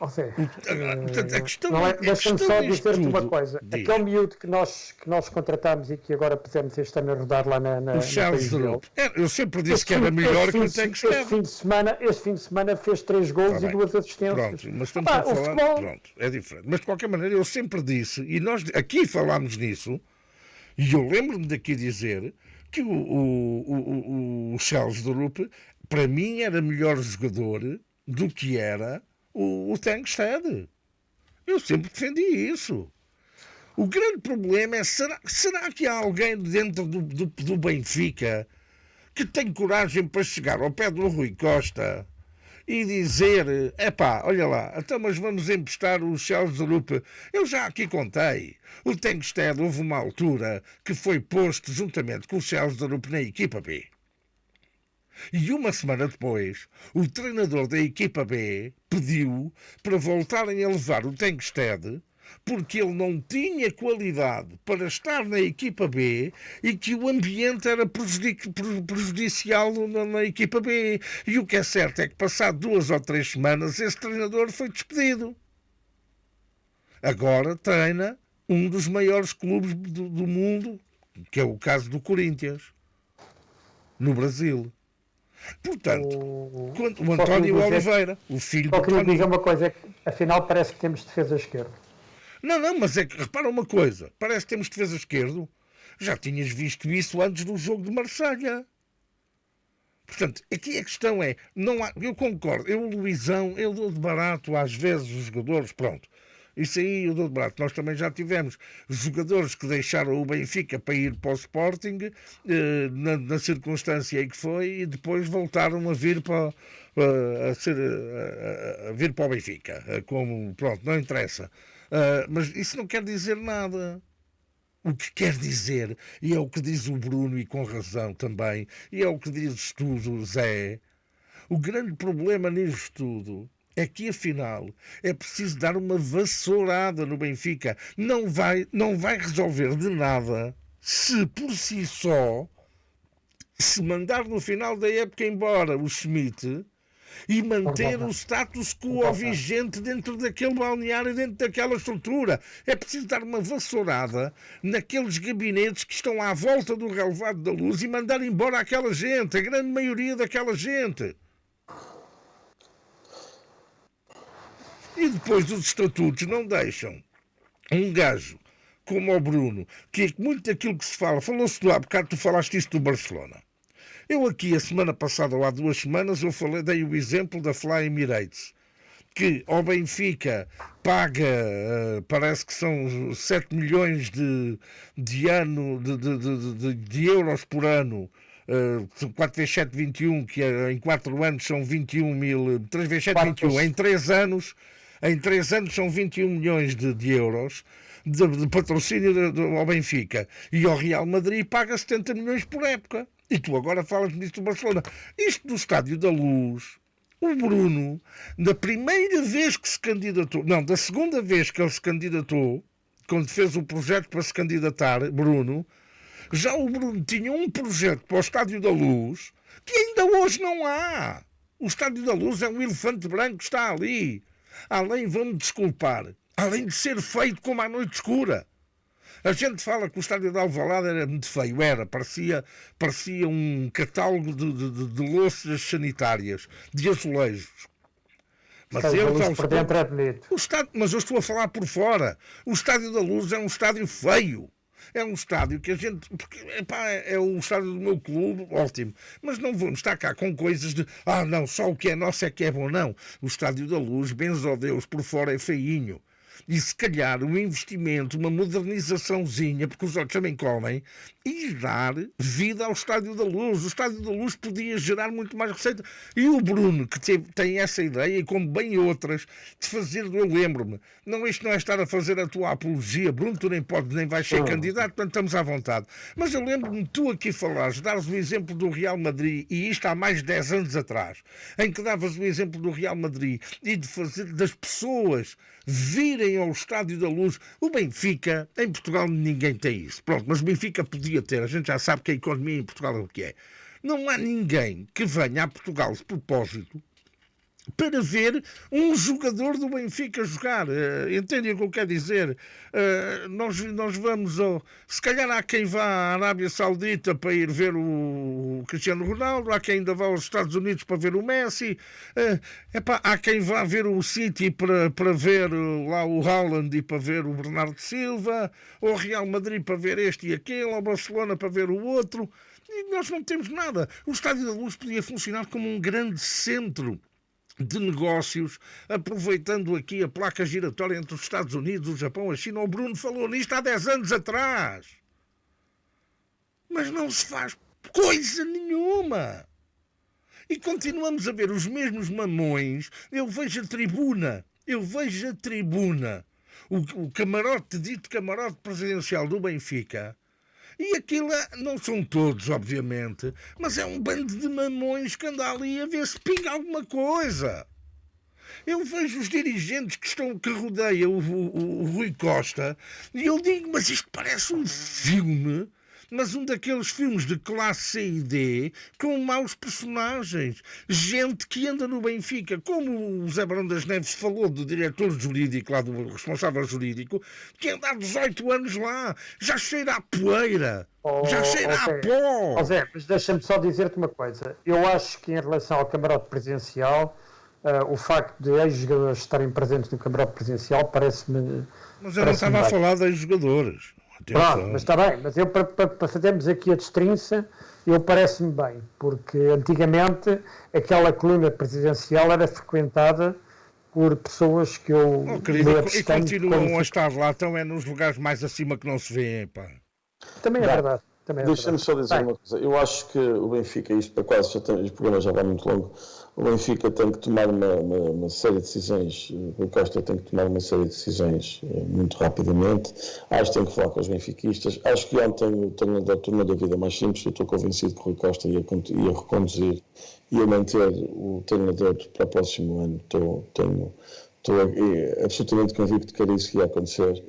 Ou seja, Portanto, a questão deixa-me só dizer-te uma tudo, coisa. diz. Aquele miúdo que nós contratámos e que agora pusemos este ano a rodar lá O Charles Drup. Eu sempre disse que era melhor que o Tegsted. Este fim de semana fez 3 golos e 2 assistências. Pronto, mas estamos a falar... futebol... Pronto, é diferente. Mas de qualquer maneira eu sempre disse, e nós aqui falámos nisso, e eu lembro-me daqui dizer que o Charles Drup, para mim, era melhor jogador do que era o Tegsted. Eu sempre defendi isso. O grande problema é, será que há alguém dentro do Benfica que tem coragem para chegar ao pé do Rui Costa e dizer, olha lá, então mas vamos emprestar o Charles Drup. Eu já aqui contei. O Tegsted houve uma altura que foi posto juntamente com o Charles Drup na equipa B. E uma semana depois, o treinador da equipa B pediu para voltarem a levar o Tegsted porque ele não tinha qualidade para estar na equipa B e que o ambiente era prejudicial na equipa B. E o que é certo é que, passado 2 ou 3 semanas, esse treinador foi despedido. Agora treina um dos maiores clubes do mundo, que é o caso do Corinthians, no Brasil. Portanto, o António Oliveira, o filho do António... Só queria dizer uma coisa, afinal parece que temos defesa esquerda. Não, mas é que, repara uma coisa, parece que temos defesa esquerdo. Já tinhas visto isso antes do jogo de Marselha. Portanto, aqui a questão é, não há, eu concordo, eu, Luizão, eu dou de barato às vezes os jogadores, pronto. Isso aí eu dou de barato. Nós também já tivemos jogadores que deixaram o Benfica para ir para o Sporting, na circunstância em que foi, e depois voltaram a vir para, a vir para o Benfica. Como, pronto, não interessa. Mas isso não quer dizer nada. O que quer dizer, e é o que diz o Bruno, e com razão também, e é o que diz tudo, Zé, o grande problema nisto tudo é que, afinal, é preciso dar uma vassourada no Benfica. Não vai resolver de nada se, por si só, se mandar no final da época embora o Schmidt e manter o status quo vigente dentro daquele balneário, dentro daquela estrutura. É preciso dar uma vassourada naqueles gabinetes que estão à volta do relevado da Luz e mandar embora aquela gente, a grande maioria daquela gente. E depois os estatutos não deixam um gajo como o Bruno, que é muito daquilo que se fala, falou-se do há bocado, tu falaste isso do Barcelona. Eu aqui, a semana passada, ou há 2 semanas, dei o exemplo da Fly Emirates, que ao Benfica paga, parece que são 7 milhões de euros por ano, 4 vezes 7, 21, que em 4 anos são 21 mil, 3 vezes 7, 21, em 3 anos são 21 milhões de euros de patrocínio ao Benfica, e ao Real Madrid paga 70 milhões por época. E tu agora falas-me disto do Barcelona. Isto do Estádio da Luz, o Bruno, da primeira vez que se candidatou, não, da segunda vez que ele se candidatou, quando fez o projeto para se candidatar, Bruno, já o Bruno tinha um projeto para o Estádio da Luz que ainda hoje não há. O Estádio da Luz é um elefante branco que está ali. Além, vão-me desculpar, além de ser feito como à noite escura. A gente fala que o Estádio de Alvalade era muito feio, parecia um catálogo de louças sanitárias, de azulejos. Mas por dentro é bonito. Mas eu estou a falar por fora. O Estádio da Luz é um estádio feio. É um estádio que a gente... Porque, é o estádio do meu clube, ótimo. Mas não vamos estar cá com coisas de... não, só o que é nosso é que é bom. Não. O Estádio da Luz, benzo a Deus, por fora é feinho. E se calhar um investimento, uma modernizaçãozinha, porque os outros também comem, e dar vida ao Estádio da Luz. O Estádio da Luz podia gerar muito mais receita. E o Bruno, que tem essa ideia, e como bem outras, de fazer, eu lembro-me, isto não é estar a fazer a tua apologia, Bruno, tu nem podes, nem vais ser candidato, portanto estamos à vontade. Mas eu lembro-me, tu aqui falares, dares o exemplo do Real Madrid, e isto há mais de 10 anos atrás, em que davas o exemplo do Real Madrid, e de fazer das pessoas virem ao Estádio da Luz. O Benfica, em Portugal ninguém tem isso. Pronto, mas o Benfica podia ter. A gente já sabe que a economia em Portugal é o que é. Não há ninguém que venha a Portugal de propósito para ver um jogador do Benfica jogar. Entendem o que eu quero dizer? Nós vamos ao... Se calhar há quem vá à Arábia Saudita para ir ver o Cristiano Ronaldo, há quem ainda vá aos Estados Unidos para ver o Messi, há quem vá ver o City para ver lá o Haaland e para ver o Bernardo Silva, ou o Real Madrid para ver este e aquele, ou o Barcelona para ver o outro. E nós não temos nada. O Estádio da Luz podia funcionar como um grande centro de negócios, aproveitando aqui a placa giratória entre os Estados Unidos, o Japão, a China. O Bruno falou nisto há 10 anos atrás. Mas não se faz coisa nenhuma. E continuamos a ver os mesmos mamões. Eu vejo a tribuna. O camarote, dito camarote presidencial do Benfica. E aquilo não são todos, obviamente, mas é um bando de mamões que anda ali a ver se pinga alguma coisa. Eu vejo os dirigentes que rodeiam o Rui Costa e eu digo, mas isto parece um filme, mas um daqueles filmes de classe C e D com maus personagens. Gente que anda no Benfica, como o Zé Barão das Neves falou do diretor jurídico, lá do responsável jurídico, que anda há 18 anos lá, já cheira a poeira, já cheira a pó. Zé, mas deixa-me só dizer-te uma coisa. Eu acho que em relação ao camarote presidencial, o facto de ex-jogadores estarem presentes no camarote presidencial parece-me... Mas eu não estava a falar de ex-jogadores. Pronto, mas está bem, mas eu para fazermos aqui a destrinça, Eu parece-me bem, porque antigamente aquela coluna presidencial era frequentada por pessoas que eu Querido, me e abstenho de continuam a qualificar. estar lá, então é nos lugares mais acima que não se vêem, pá. Também é Bem, verdade, também é deixa-me verdade. só dizer Bem, uma coisa. Eu acho que o Benfica, isto para quase, este programa já vai muito longo, o Benfica tem que tomar uma série de decisões, o Costa tem que tomar uma série de decisões muito rapidamente. Acho que tem que falar com os benfiquistas. Acho que ontem o treinador da turma da vida mais simples, eu estou convencido que o Rui Costa ia reconduzir, ia manter o treinador para o próximo ano. Estou absolutamente convicto que era isso que ia acontecer.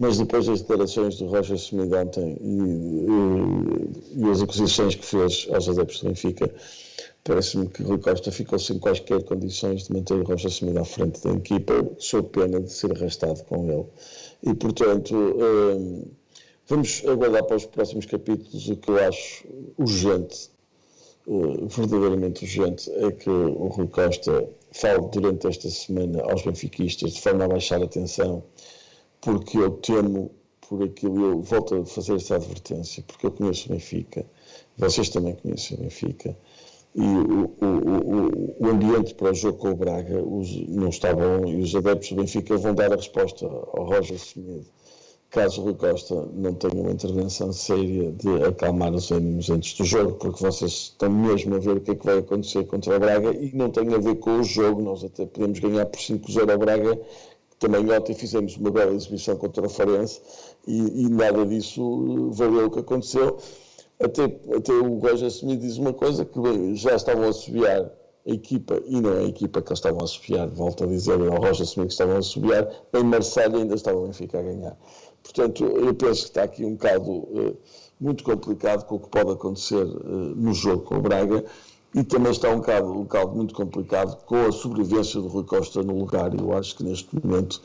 Mas depois das declarações do Roger Schmidt ontem e as acusações que fez aos adeptos do Benfica, parece-me que Rui Costa ficou sem quaisquer condições de manter o Roger Schmidt à frente da equipa, sob pena de ser arrastado com ele. E, portanto, vamos aguardar para os próximos capítulos. O que eu acho urgente, verdadeiramente urgente, é que o Rui Costa fale durante esta semana aos benfiquistas de forma a baixar a tensão, porque eu temo por aquilo, eu volto a fazer esta advertência, porque eu conheço o Benfica, vocês também conhecem o Benfica, e o ambiente para o jogo com o Braga não está bom, e os adeptos do Benfica vão dar a resposta ao Roger Schmidt, caso o Rui Costa não tenha uma intervenção séria de acalmar os ânimos antes do jogo, porque vocês estão mesmo a ver o que é que vai acontecer contra o Braga, e não tem a ver com o jogo. Nós até podemos ganhar por 5-0 ao Braga. Também ontem fizemos uma bela exibição contra o Farense e nada disso valeu o que aconteceu. Até o Roger Smith diz uma coisa, que bem, já estavam a assobiar a equipa, e não é a equipa que eles estavam a assobiar, volto a dizer, ao Roger Smith que estavam a assobiar, em Marselha ainda estava o Benfica a ganhar. Portanto, eu penso que está aqui um bocado muito complicado com o que pode acontecer no jogo com o Braga. E também está um bocado muito complicado com a sobrevivência do Rui Costa no lugar. Eu acho que neste momento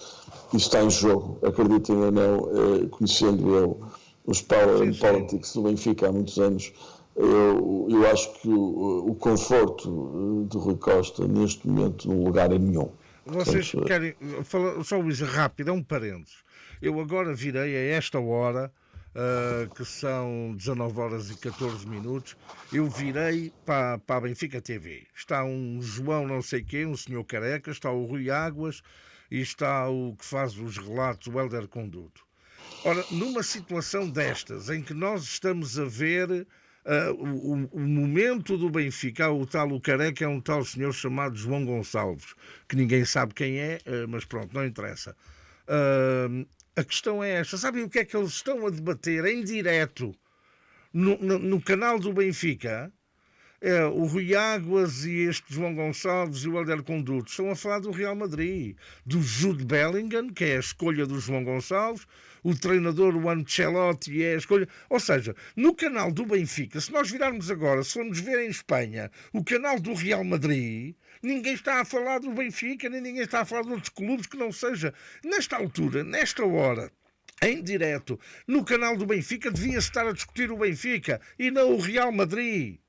isso está em jogo, acreditem ou não, conhecendo eu os politics do Benfica há muitos anos, eu acho que o conforto do Rui Costa neste momento no lugar é nenhum. Vocês Portanto, querem. Só isso rápido, é um parênteses. Eu agora virei a esta hora, que são 19 horas e 14 minutos, eu virei para a Benfica TV. Está um João não sei quê, um senhor careca, está o Rui Águas e está o que faz os relatos, o Hélder Conduto. Ora, numa situação destas, em que nós estamos a ver o momento do Benfica, o tal o careca é um tal senhor chamado João Gonçalves, que ninguém sabe quem é, mas pronto, não interessa. A questão é esta, sabem o que é que eles estão a debater em direto no canal do Benfica? O Rui Águas e este João Gonçalves e o Helder Conduto estão a falar do Real Madrid, do Jude Bellingham, que é a escolha do João Gonçalves, o treinador, o Ancelotti, é a escolha. Ou seja, no canal do Benfica, se nós virarmos agora, se formos ver em Espanha, o canal do Real Madrid, ninguém está a falar do Benfica, nem ninguém está a falar de outros clubes que não seja. Nesta altura, nesta hora, em direto, no canal do Benfica, devia-se estar a discutir o Benfica e não o Real Madrid.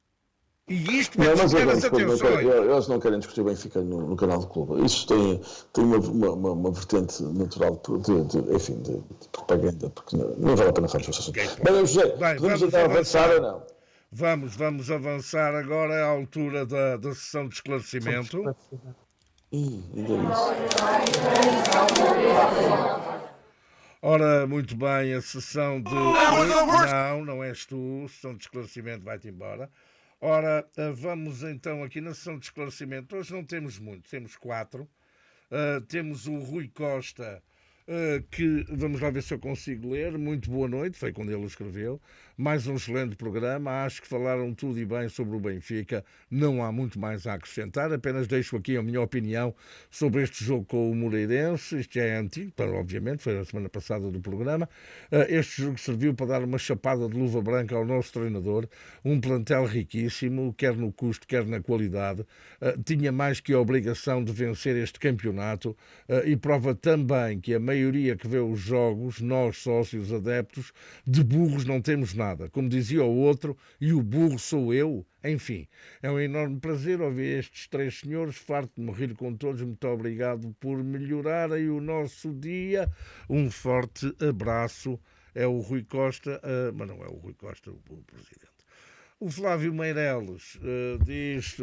E isto vai não, mas desviar as atenções. eles não querem discutir o Benfica no canal do clube. Isso tem uma vertente natural de propaganda, porque não vale a pena falar disso. Okay, Bem, José, bem, podemos então avançar ou não? Vamos avançar agora à altura da sessão de esclarecimento. Ainda isso. Ora, muito bem, a sessão de... Não és tu, a sessão de esclarecimento vai-te embora. Ora, vamos então aqui na sessão de esclarecimento. Hoje não temos muito, temos 4. Temos o Rui Costa, que vamos lá ver se eu consigo ler. Muito boa noite, foi quando ele o escreveu. Mais um excelente programa. Acho que falaram tudo e bem sobre o Benfica. Não há muito mais a acrescentar. Apenas deixo aqui a minha opinião sobre este jogo com o Moreirense. Isto já é antigo, obviamente, foi a semana passada do programa. Este jogo serviu para dar uma chapada de luva branca ao nosso treinador. Um plantel riquíssimo, quer no custo, quer na qualidade. Tinha mais que a obrigação de vencer este campeonato e prova também que a maioria que vê os jogos, nós sócios adeptos, de burros não temos nada. Como dizia o outro, e o burro sou eu. Enfim, é um enorme prazer ouvir estes 3 senhores, farto de me rir com todos. Muito obrigado por melhorarem o nosso dia. Um forte abraço. É o Rui Costa, mas não é o Rui Costa, o presidente. O Flávio Meireles diz: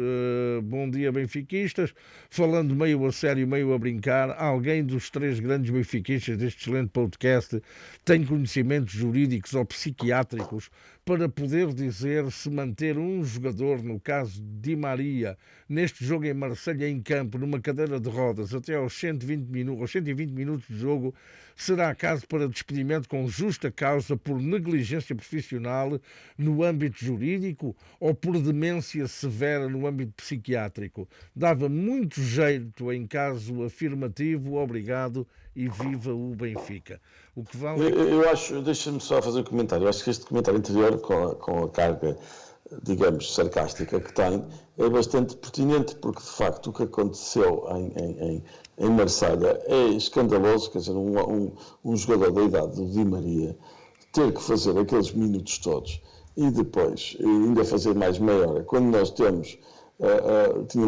bom dia, benfiquistas. Falando meio a sério, meio a brincar, alguém dos 3 grandes benfiquistas deste excelente podcast tem conhecimentos jurídicos ou psiquiátricos para poder dizer se manter um jogador, no caso de Di Maria, neste jogo em Marselha em campo, numa cadeira de rodas, até aos 120 minutos de jogo, será caso para despedimento com justa causa por negligência profissional no âmbito jurídico ou por demência severa no âmbito psiquiátrico? Dava muito jeito em caso afirmativo. Obrigado e viva o Benfica. O que vale... Eu acho, deixa-me só fazer um comentário. Eu acho que este comentário anterior, com a carga, digamos, sarcástica que tem, é bastante pertinente, porque de facto o que aconteceu em Marselha é escandaloso. Quer dizer, um jogador da idade do Di Maria ter que fazer aqueles minutos todos e depois ainda fazer mais meia hora, quando nós tínhamos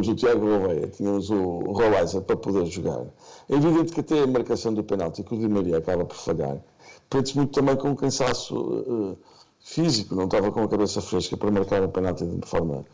o Tiago Gouveia, tínhamos o Rolaiza para poder jogar. É evidente que até a marcação do penalti que o Di Maria acaba por falhar, prende-se muito também com um cansaço físico, não estava com a cabeça fresca para marcar o penalti de forma...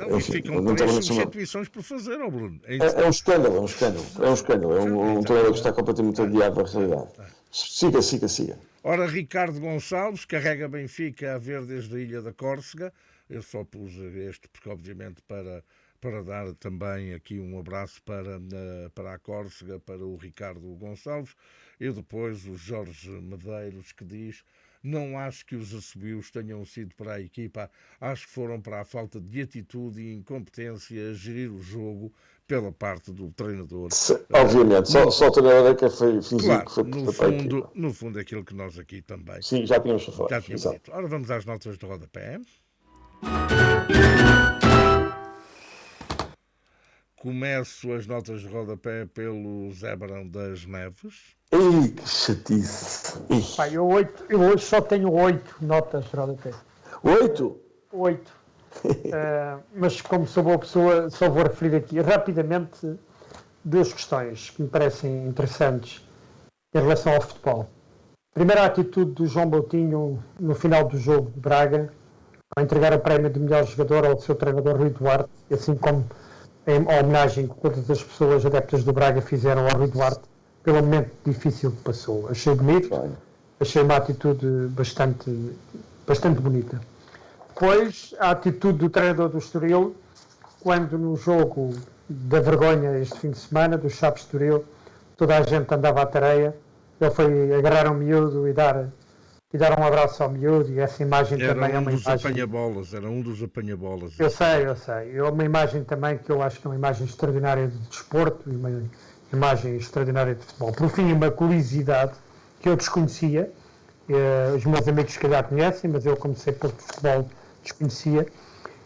Não, enfim, ficam 3 substituições por fazer, oh Bruno. É um escândalo. É um treinador que está completamente aliado à realidade. Siga. Ora, Ricardo Gonçalves carrega Benfica a ver desde a Ilha da Córcega. Eu só pus este porque, obviamente, para dar também aqui um abraço para a Córcega, para o Ricardo Gonçalves. E depois o Jorge Medeiros, que diz: não acho que os assobios tenham sido para a equipa, acho que foram para a falta de atitude e incompetência a gerir o jogo pela parte do treinador. Obviamente, só o treinador é que foi fingir, claro, que foi para a equipa. No fundo, aquilo que nós aqui também... Sim, já tínhamos falado. Já tínhamos dito. Ora, vamos às notas de rodapé. Começo as notas de rodapé pelo Zé Barão das Neves. Ei, que chatice. Pai, eu hoje só tenho 8 notas de rodapé. 8? 8. Mas como sou boa pessoa, só vou referir aqui rapidamente 2 questões que me parecem interessantes em relação ao futebol. Primeiro, a atitude do João Moutinho no final do jogo de Braga, ao entregar o prémio de melhor jogador ao seu treinador Rui Duarte, assim como em homenagem que todas as pessoas adeptas do Braga fizeram ao Rui Duarte pelo momento difícil que passou. Achei bonito, achei uma atitude bastante bonita. Depois, a atitude do treinador do Estoril, quando no jogo da vergonha este fim de semana, do Chaves Estoril, toda a gente andava à tareia, ele foi agarrar um miúdo e dar um abraço ao miúdo, e essa imagem também é uma imagem... Era um dos apanha-bolas. Eu sei. É uma imagem também que eu acho que é uma imagem extraordinária de desporto e uma imagem extraordinária de futebol. Por fim, uma curiosidade que eu desconhecia, os meus amigos se calhar conhecem, mas eu, como sei pouco de futebol, desconhecia,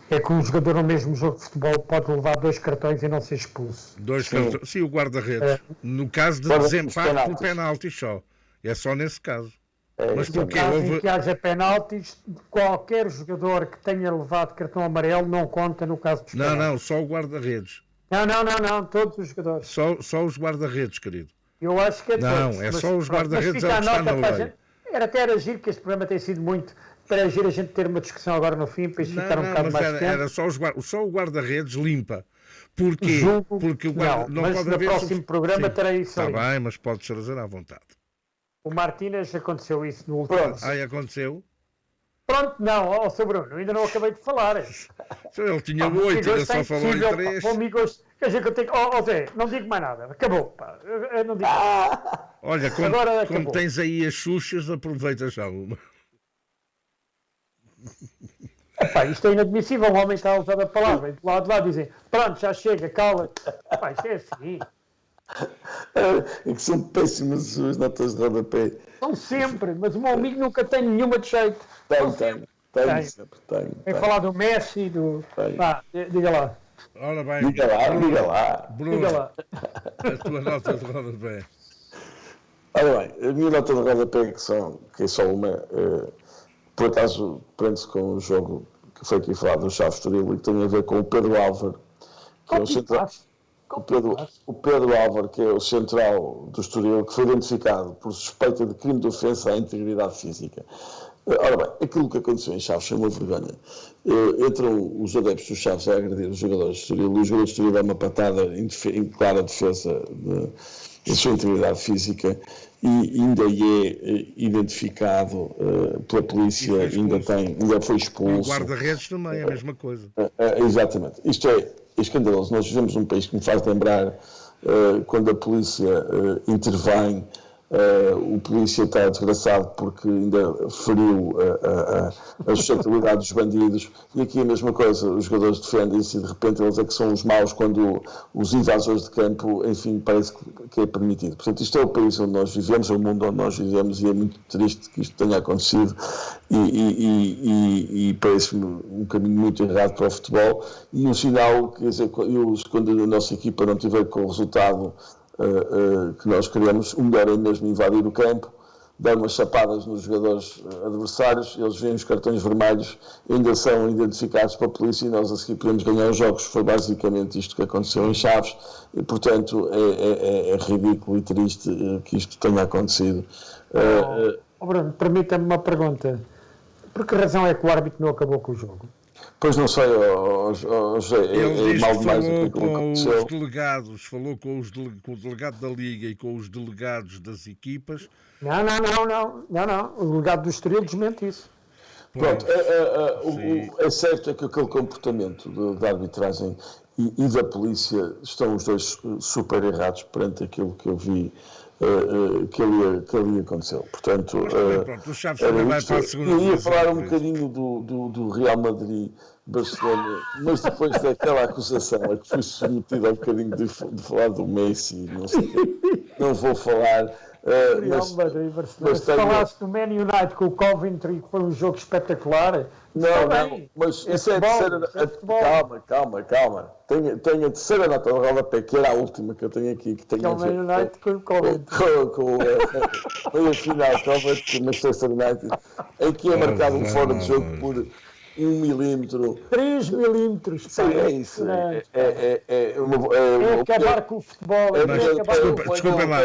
é que um jogador no mesmo jogo de futebol pode levar 2 cartões e não ser expulso. 2 cartões, sim, o guarda-redes. No caso de desempate por penalti só. É só nesse caso. Mas no caso em que haja penaltis, qualquer jogador que tenha levado cartão amarelo não conta no caso dos penaltis. Não, só o guarda-redes. Não, todos os jogadores. Só os guarda-redes, querido. Eu acho que é todos. Não, é só os guarda-redes, é o que está na lei. Era giro, que este programa tem sido muito... Para agir a gente ter uma discussão agora no fim, para isto ficar um bocado mais tempo. Era só o guarda-redes limpa. Porquê? Porque o não mas pode no próximo programa terei isso ali. Está bem, mas podes trazer à vontade. O Martínez aconteceu isso no último. Aconteceu? Pronto, não, Sr. Bruno, ainda não acabei de falar. Ele tinha 8, ainda só falou em 3. Quer dizer que eu tenho... Zé, não digo mais nada. Acabou, pá. Eu não digo Olha, como tens aí as Xuxas, aproveita já uma. Epá, isto é inadmissível. O homem está a usar a palavra. Do lado de lá dizem, pronto, já chega, cala-te. Epá, isto é assim. É que são péssimas as notas de rodapé. São sempre, mas o meu amigo nunca tem nenhuma de jeito. Tenho sempre. Vem falar do Messi, do... Vá, diga lá. Ora bem. Diga lá. Bruno, diga lá. A tua nota de rodapé. Ora bem, a minha nota de rodapé, que é só uma, por acaso prende-se com um jogo que foi aqui falado do Chaves Estoril e que tem a ver com o Pedro Álvaro, que é o central. O Pedro Álvaro, que é o central do Estoril, que foi identificado por suspeita de crime de ofensa à integridade física. Ora bem, aquilo que aconteceu em Chaves foi uma vergonha. Entram os adeptos dos Chaves a agredir os jogadores de Estoril, os jogadores de Estoril dão uma patada em clara defesa da sua integridade física e ainda é identificado pela polícia, ainda foi E o expulso. guarda-redes também é a mesma coisa. Exatamente. Isto é escandaloso. Nós vivemos num país que me faz lembrar quando a polícia intervém. O polícia está desgraçado porque ainda feriu a suscetibilidade dos bandidos, e aqui a mesma coisa, os jogadores defendem-se e de repente eles é que são os maus quando os invasores de campo, enfim, parece que é permitido. Portanto, isto é o país onde nós vivemos, é o mundo onde nós vivemos, e é muito triste que isto tenha acontecido e parece-me um caminho muito errado para o futebol e um sinal, quer dizer, quando a nossa equipa não tiver com o resultado que nós queremos, o melhor é mesmo invadir o campo, dar umas chapadas nos jogadores adversários, eles veem os cartões vermelhos, ainda são identificados pela polícia e nós a seguir podemos ganhar os jogos. Foi basicamente isto que aconteceu em Chaves e, portanto, é ridículo e triste que isto tenha acontecido. Bruno, permita-me uma pergunta. Por que razão é que o árbitro não acabou com o jogo? Pois não sei, José, Ele diz mal que demais falou aquilo que com aconteceu. os delegados, falou com o delegado da Liga e com os delegados das equipas. Não. O delegado do Estoril desmente isso. Pronto, é certo que aquele comportamento da arbitragem e da polícia estão os dois super errados perante aquilo que eu vi que ali aconteceu. Portanto, Pronto, o Chaves também vai para a segunda eu ia divisão, falar um por isso. bocadinho do Real Madrid Barcelona, mas depois daquela acusação a que fui submetido ao bocadinho de falar do Messi, não sei o quê, não vou falar. Real Madrid, Barcelona. Se falaste do Man United com o Coventry, que foi um jogo espetacular. Não, mas isso é a terceira. Calma. Tenho a terceira nota do rodapé, que era a última que eu tenho aqui. Que tem é o Man United com o Coventry. Foi a final, Coventry, Manchester United, em que é marcado um fora de jogo por 1 milímetro. 3 milímetros. Sim, é isso. É acabar com o futebol.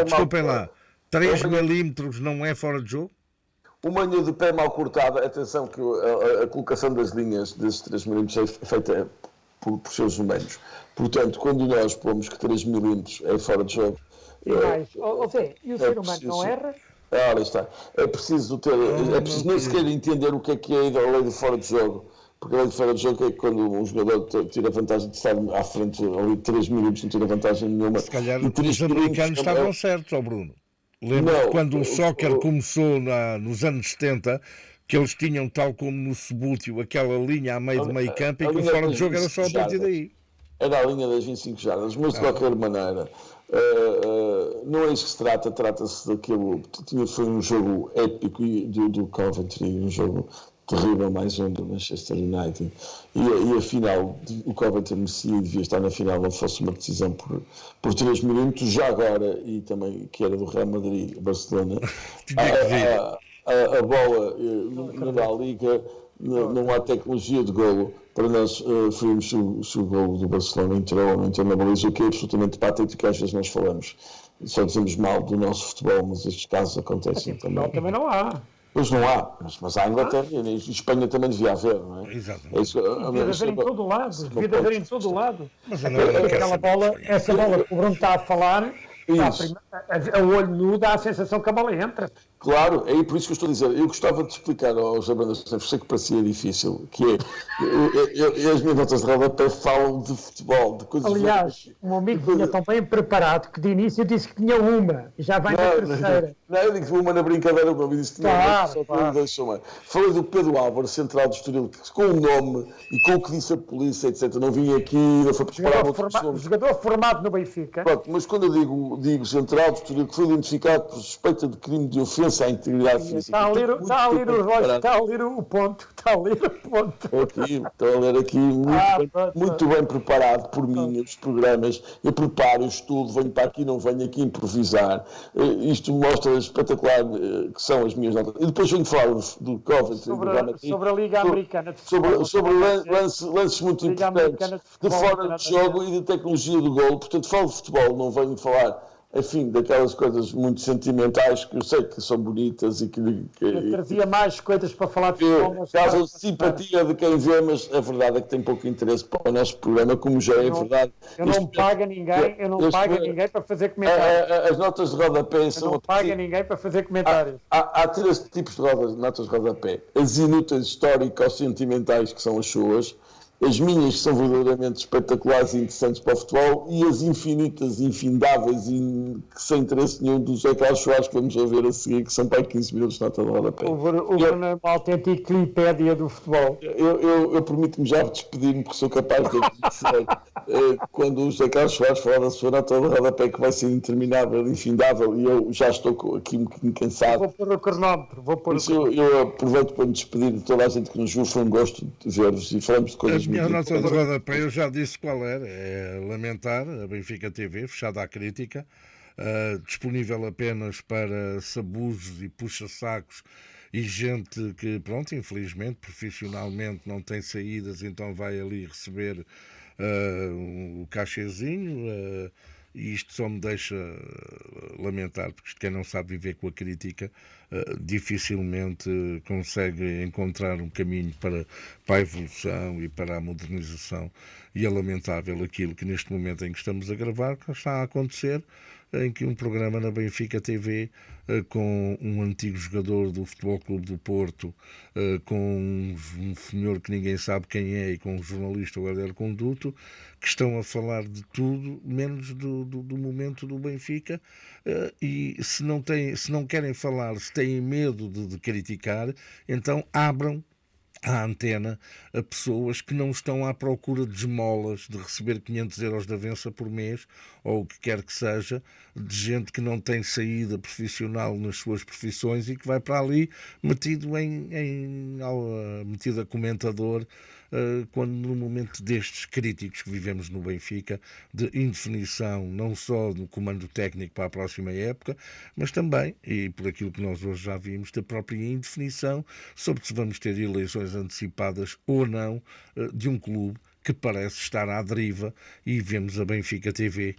Desculpem lá. 3 milímetros não é fora de jogo? Uma linha de pé mal cortada, atenção que a colocação das linhas desses 3 milímetros é feita por seres humanos. Portanto, quando nós pomos que 3 milímetros é fora de jogo... E mais, e o ser humano não erra? Ora está. É preciso nem sequer entender o que é a lei de fora de jogo. Porque a lei de fora de jogo é que quando um jogador tira vantagem de estar à frente ali de 3 milímetros, não tira vantagem nenhuma. Se calhar os americanos estavam certos, Bruno. Lembro quando o soccer começou nos anos 70, que eles tinham, tal como no subúrbio, aquela linha a meio do meio campo e que o fora de jogo era só a partir daí. Era a linha das 25 jardas, mas de qualquer maneira, não é isso que se trata, trata-se daquilo. Foi um jogo épico do Coventry, um jogo terrível, mais um do Manchester United. E afinal, o Coventry merecia e devia estar na final, não fosse uma decisão por 3 milímetros, já agora, e também que era do Real Madrid, Barcelona. A bola na Liga, não há tecnologia de golo para nós ferirmos se o golo do Barcelona entrou ou não entrou na baliza, o que é absolutamente patético, que às vezes nós falamos. Só dizemos mal do nosso futebol, mas estes casos acontecem também. Também não há. Pois não há, mas há a Inglaterra e em Espanha também devia haver, não é? Exatamente. Devia haver em todo o lado. Devia haver em todo o lado. Mas agora Essa bola que o Bruno está a falar, a olho nu dá a sensação que a bola entra. Claro, é por isso que eu estou a dizer. Eu gostava de explicar aos abandonados, sei que parecia difícil, que é, as minhas notas de rodapé falam de futebol, de coisas... Aliás, um amigo vinha tão bem preparado que de início disse que tinha uma, e já vai na terceira. Não, eu digo uma na brincadeira, o meu amigo disse que tinha uma. Falei do Pedro Álvares, central do Estoril, que com o nome e com o que disse a polícia, etc., não vinha aqui, não foi preparado outras pessoas. Jogador formado no Benfica. Pronto, mas quando eu digo central do Estoril, que foi identificado por suspeita de crime de ofensa à integridade física. Está a ler o ponto. Estou a ler aqui muito bem preparado por mim, os programas. Eu preparo, estudo, venho para aqui, não venho aqui improvisar. Isto mostra espetacular que são as minhas notas. E depois venho falar do Coventry, sobre a Liga Americana de Futebol. Sobre lances muito importantes de fora de jogo e de tecnologia do golo. Portanto, falo de futebol, não venho falar enfim, daquelas coisas muito sentimentais que eu sei que são bonitas e que Eu trazia mais coisas para falar de futebol, mas causam simpatia de quem vê, mas a verdade é que tem pouco interesse para o nosso programa, como já é verdade. Eu não pago a ninguém para fazer comentários. As notas de rodapé Eu são... não pago a ninguém para fazer comentários. Há três tipos de notas de rodapé. As inúteis históricos-sentimentais, que são as suas, as minhas, que são verdadeiramente espetaculares e interessantes para o futebol, e as infinitas, infindáveis e sem interesse nenhum do José Carlos Soares, que vamos ver a seguir, que são para aí 15 minutos de nota de rodapé. O Bruno é uma autêntica Wikipédia do futebol. Eu permito-me já despedir-me, porque sou capaz de dizer quando o José Carlos Soares falar da sua nota de rodapé, que vai ser interminável, infindável, e eu já estou aqui um bocadinho cansado. Vou pôr o cronómetro. Eu aproveito para me despedir de toda a gente que nos viu, foi um gosto de ver-vos e falamos de coisas A minha muito nota de rodapé, eu já disse qual era, é lamentar a Benfica TV, fechada à crítica, disponível apenas para sabusos e puxa-sacos e gente que, pronto, infelizmente, profissionalmente não tem saídas, então vai ali receber o cachezinho, e isto só me deixa lamentar, porque quem não sabe viver com a crítica dificilmente consegue encontrar um caminho para a evolução e para a modernização, e é lamentável aquilo que neste momento em que estamos a gravar que está a acontecer, em que um programa na Benfica TV com um antigo jogador do Futebol Clube do Porto, com um senhor que ninguém sabe quem é, e com um jornalista, o Helder Conduto, que estão a falar de tudo menos do momento do Benfica, e se não querem falar, se têm medo de criticar, então abram à antena a pessoas que não estão à procura de esmolas, de receber 500 euros de avença por mês, ou o que quer que seja, de gente que não tem saída profissional nas suas profissões e que vai para ali metido metido a comentador, quando no momento destes críticos que vivemos no Benfica, de indefinição não só do comando técnico para a próxima época, mas também, e por aquilo que nós hoje já vimos, da própria indefinição sobre se vamos ter eleições antecipadas ou não de um clube que parece estar à deriva, e vemos a Benfica TV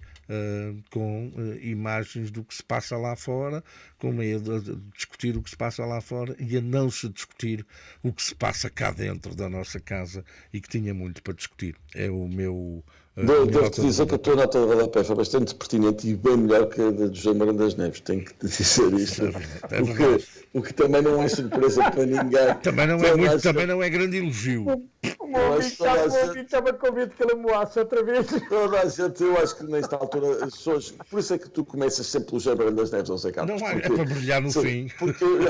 com imagens do que se passa lá fora, com medo de discutir o que se passa lá fora e a não se discutir o que se passa cá dentro da nossa casa, e que tinha muito para discutir. É o meu... Devo-te dizer que a tua nota de rodapé foi bastante pertinente e bem melhor que a de José Marão das Neves, tenho que te dizer isto, o que também não é surpresa para ninguém. Também não é grande elogio. O meu amigo estava com medo que ele moasse outra vez. Toda a gente, eu acho que nesta altura as pessoas, por isso é que tu começas sempre pelo José Marão das Neves, ou Zé Carlos. Não, é para brilhar no fim.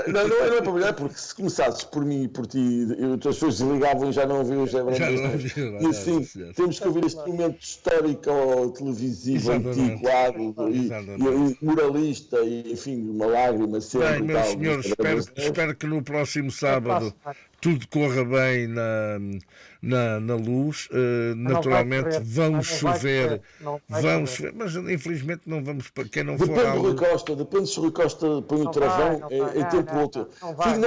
Não é para brilhar, porque se começasses por mim e por ti, as pessoas desligavam e já não ouviam o José Marão das Neves. E assim, temos que ouvir este momento histórico ou televisivo, antigo, e moralista, e enfim, uma lágrima sempre. Bem, meus senhores, espero que no próximo sábado tudo corra bem na Luz. Naturalmente vão chover, mas infelizmente não vamos, para quem não for à Luz. Depende se o Rui Costa põe o travão em tempo outro. Mas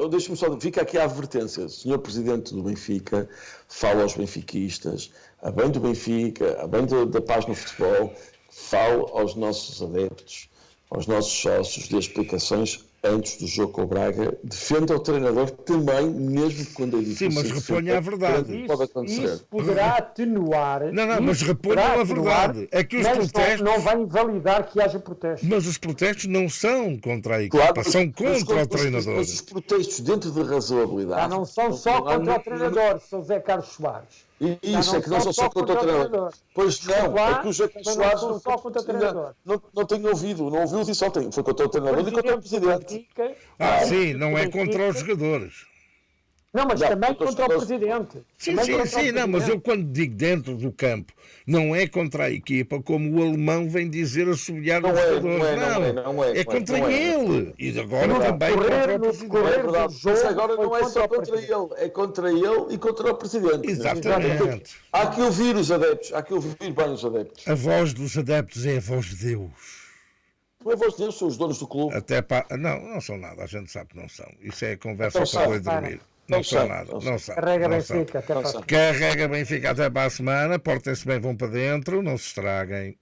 deixa-me só, fica aqui a advertência. Senhor Presidente do Benfica, fala aos benfiquistas, a bem do Benfica, a bem da paz no futebol, fala aos nossos adeptos, aos nossos sócios, de explicações antes do jogo com o Braga, defenda o treinador também, mesmo quando é difícil. Sim, mas reponha a verdade. Isso poderá atenuar. Não, mas reponham a verdade. É que os protestos... Não vai invalidar que haja protestos. Mas os protestos não são contra a equipa, são contra o treinador. Mas os protestos dentro da razoabilidade... não são só contra o treinador, são Zé Carlos Soares. Isso é que não são só contra o treinador. Pois não, é que o José Carlos Soares não só contra o treinador. Não tenho ouvido, não ouviu isso ontem. Foi contra o treinador e contra o presidente. Sim, não é contra os jogadores. Não, mas também contra o presidente. Sim, mas eu quando digo dentro do campo, não é contra a equipa, como o alemão vem dizer assobiar os jogadores. Não é contra ele. E agora também contra o presidente. Agora não é só contra ele, é contra ele e contra o presidente. Exatamente. Há que ouvir os adeptos, há que ouvir bem os adeptos. A voz dos adeptos é a voz de Deus. Não é a voz de Deus, são os donos do clube. Não são nada, a gente sabe que não são. Isso é conversa para o dormir. Não são nada, não são. Carrega Benfica, até para a semana. Carrega Benfica até para a semana, portem-se bem, vão para dentro, não se estraguem.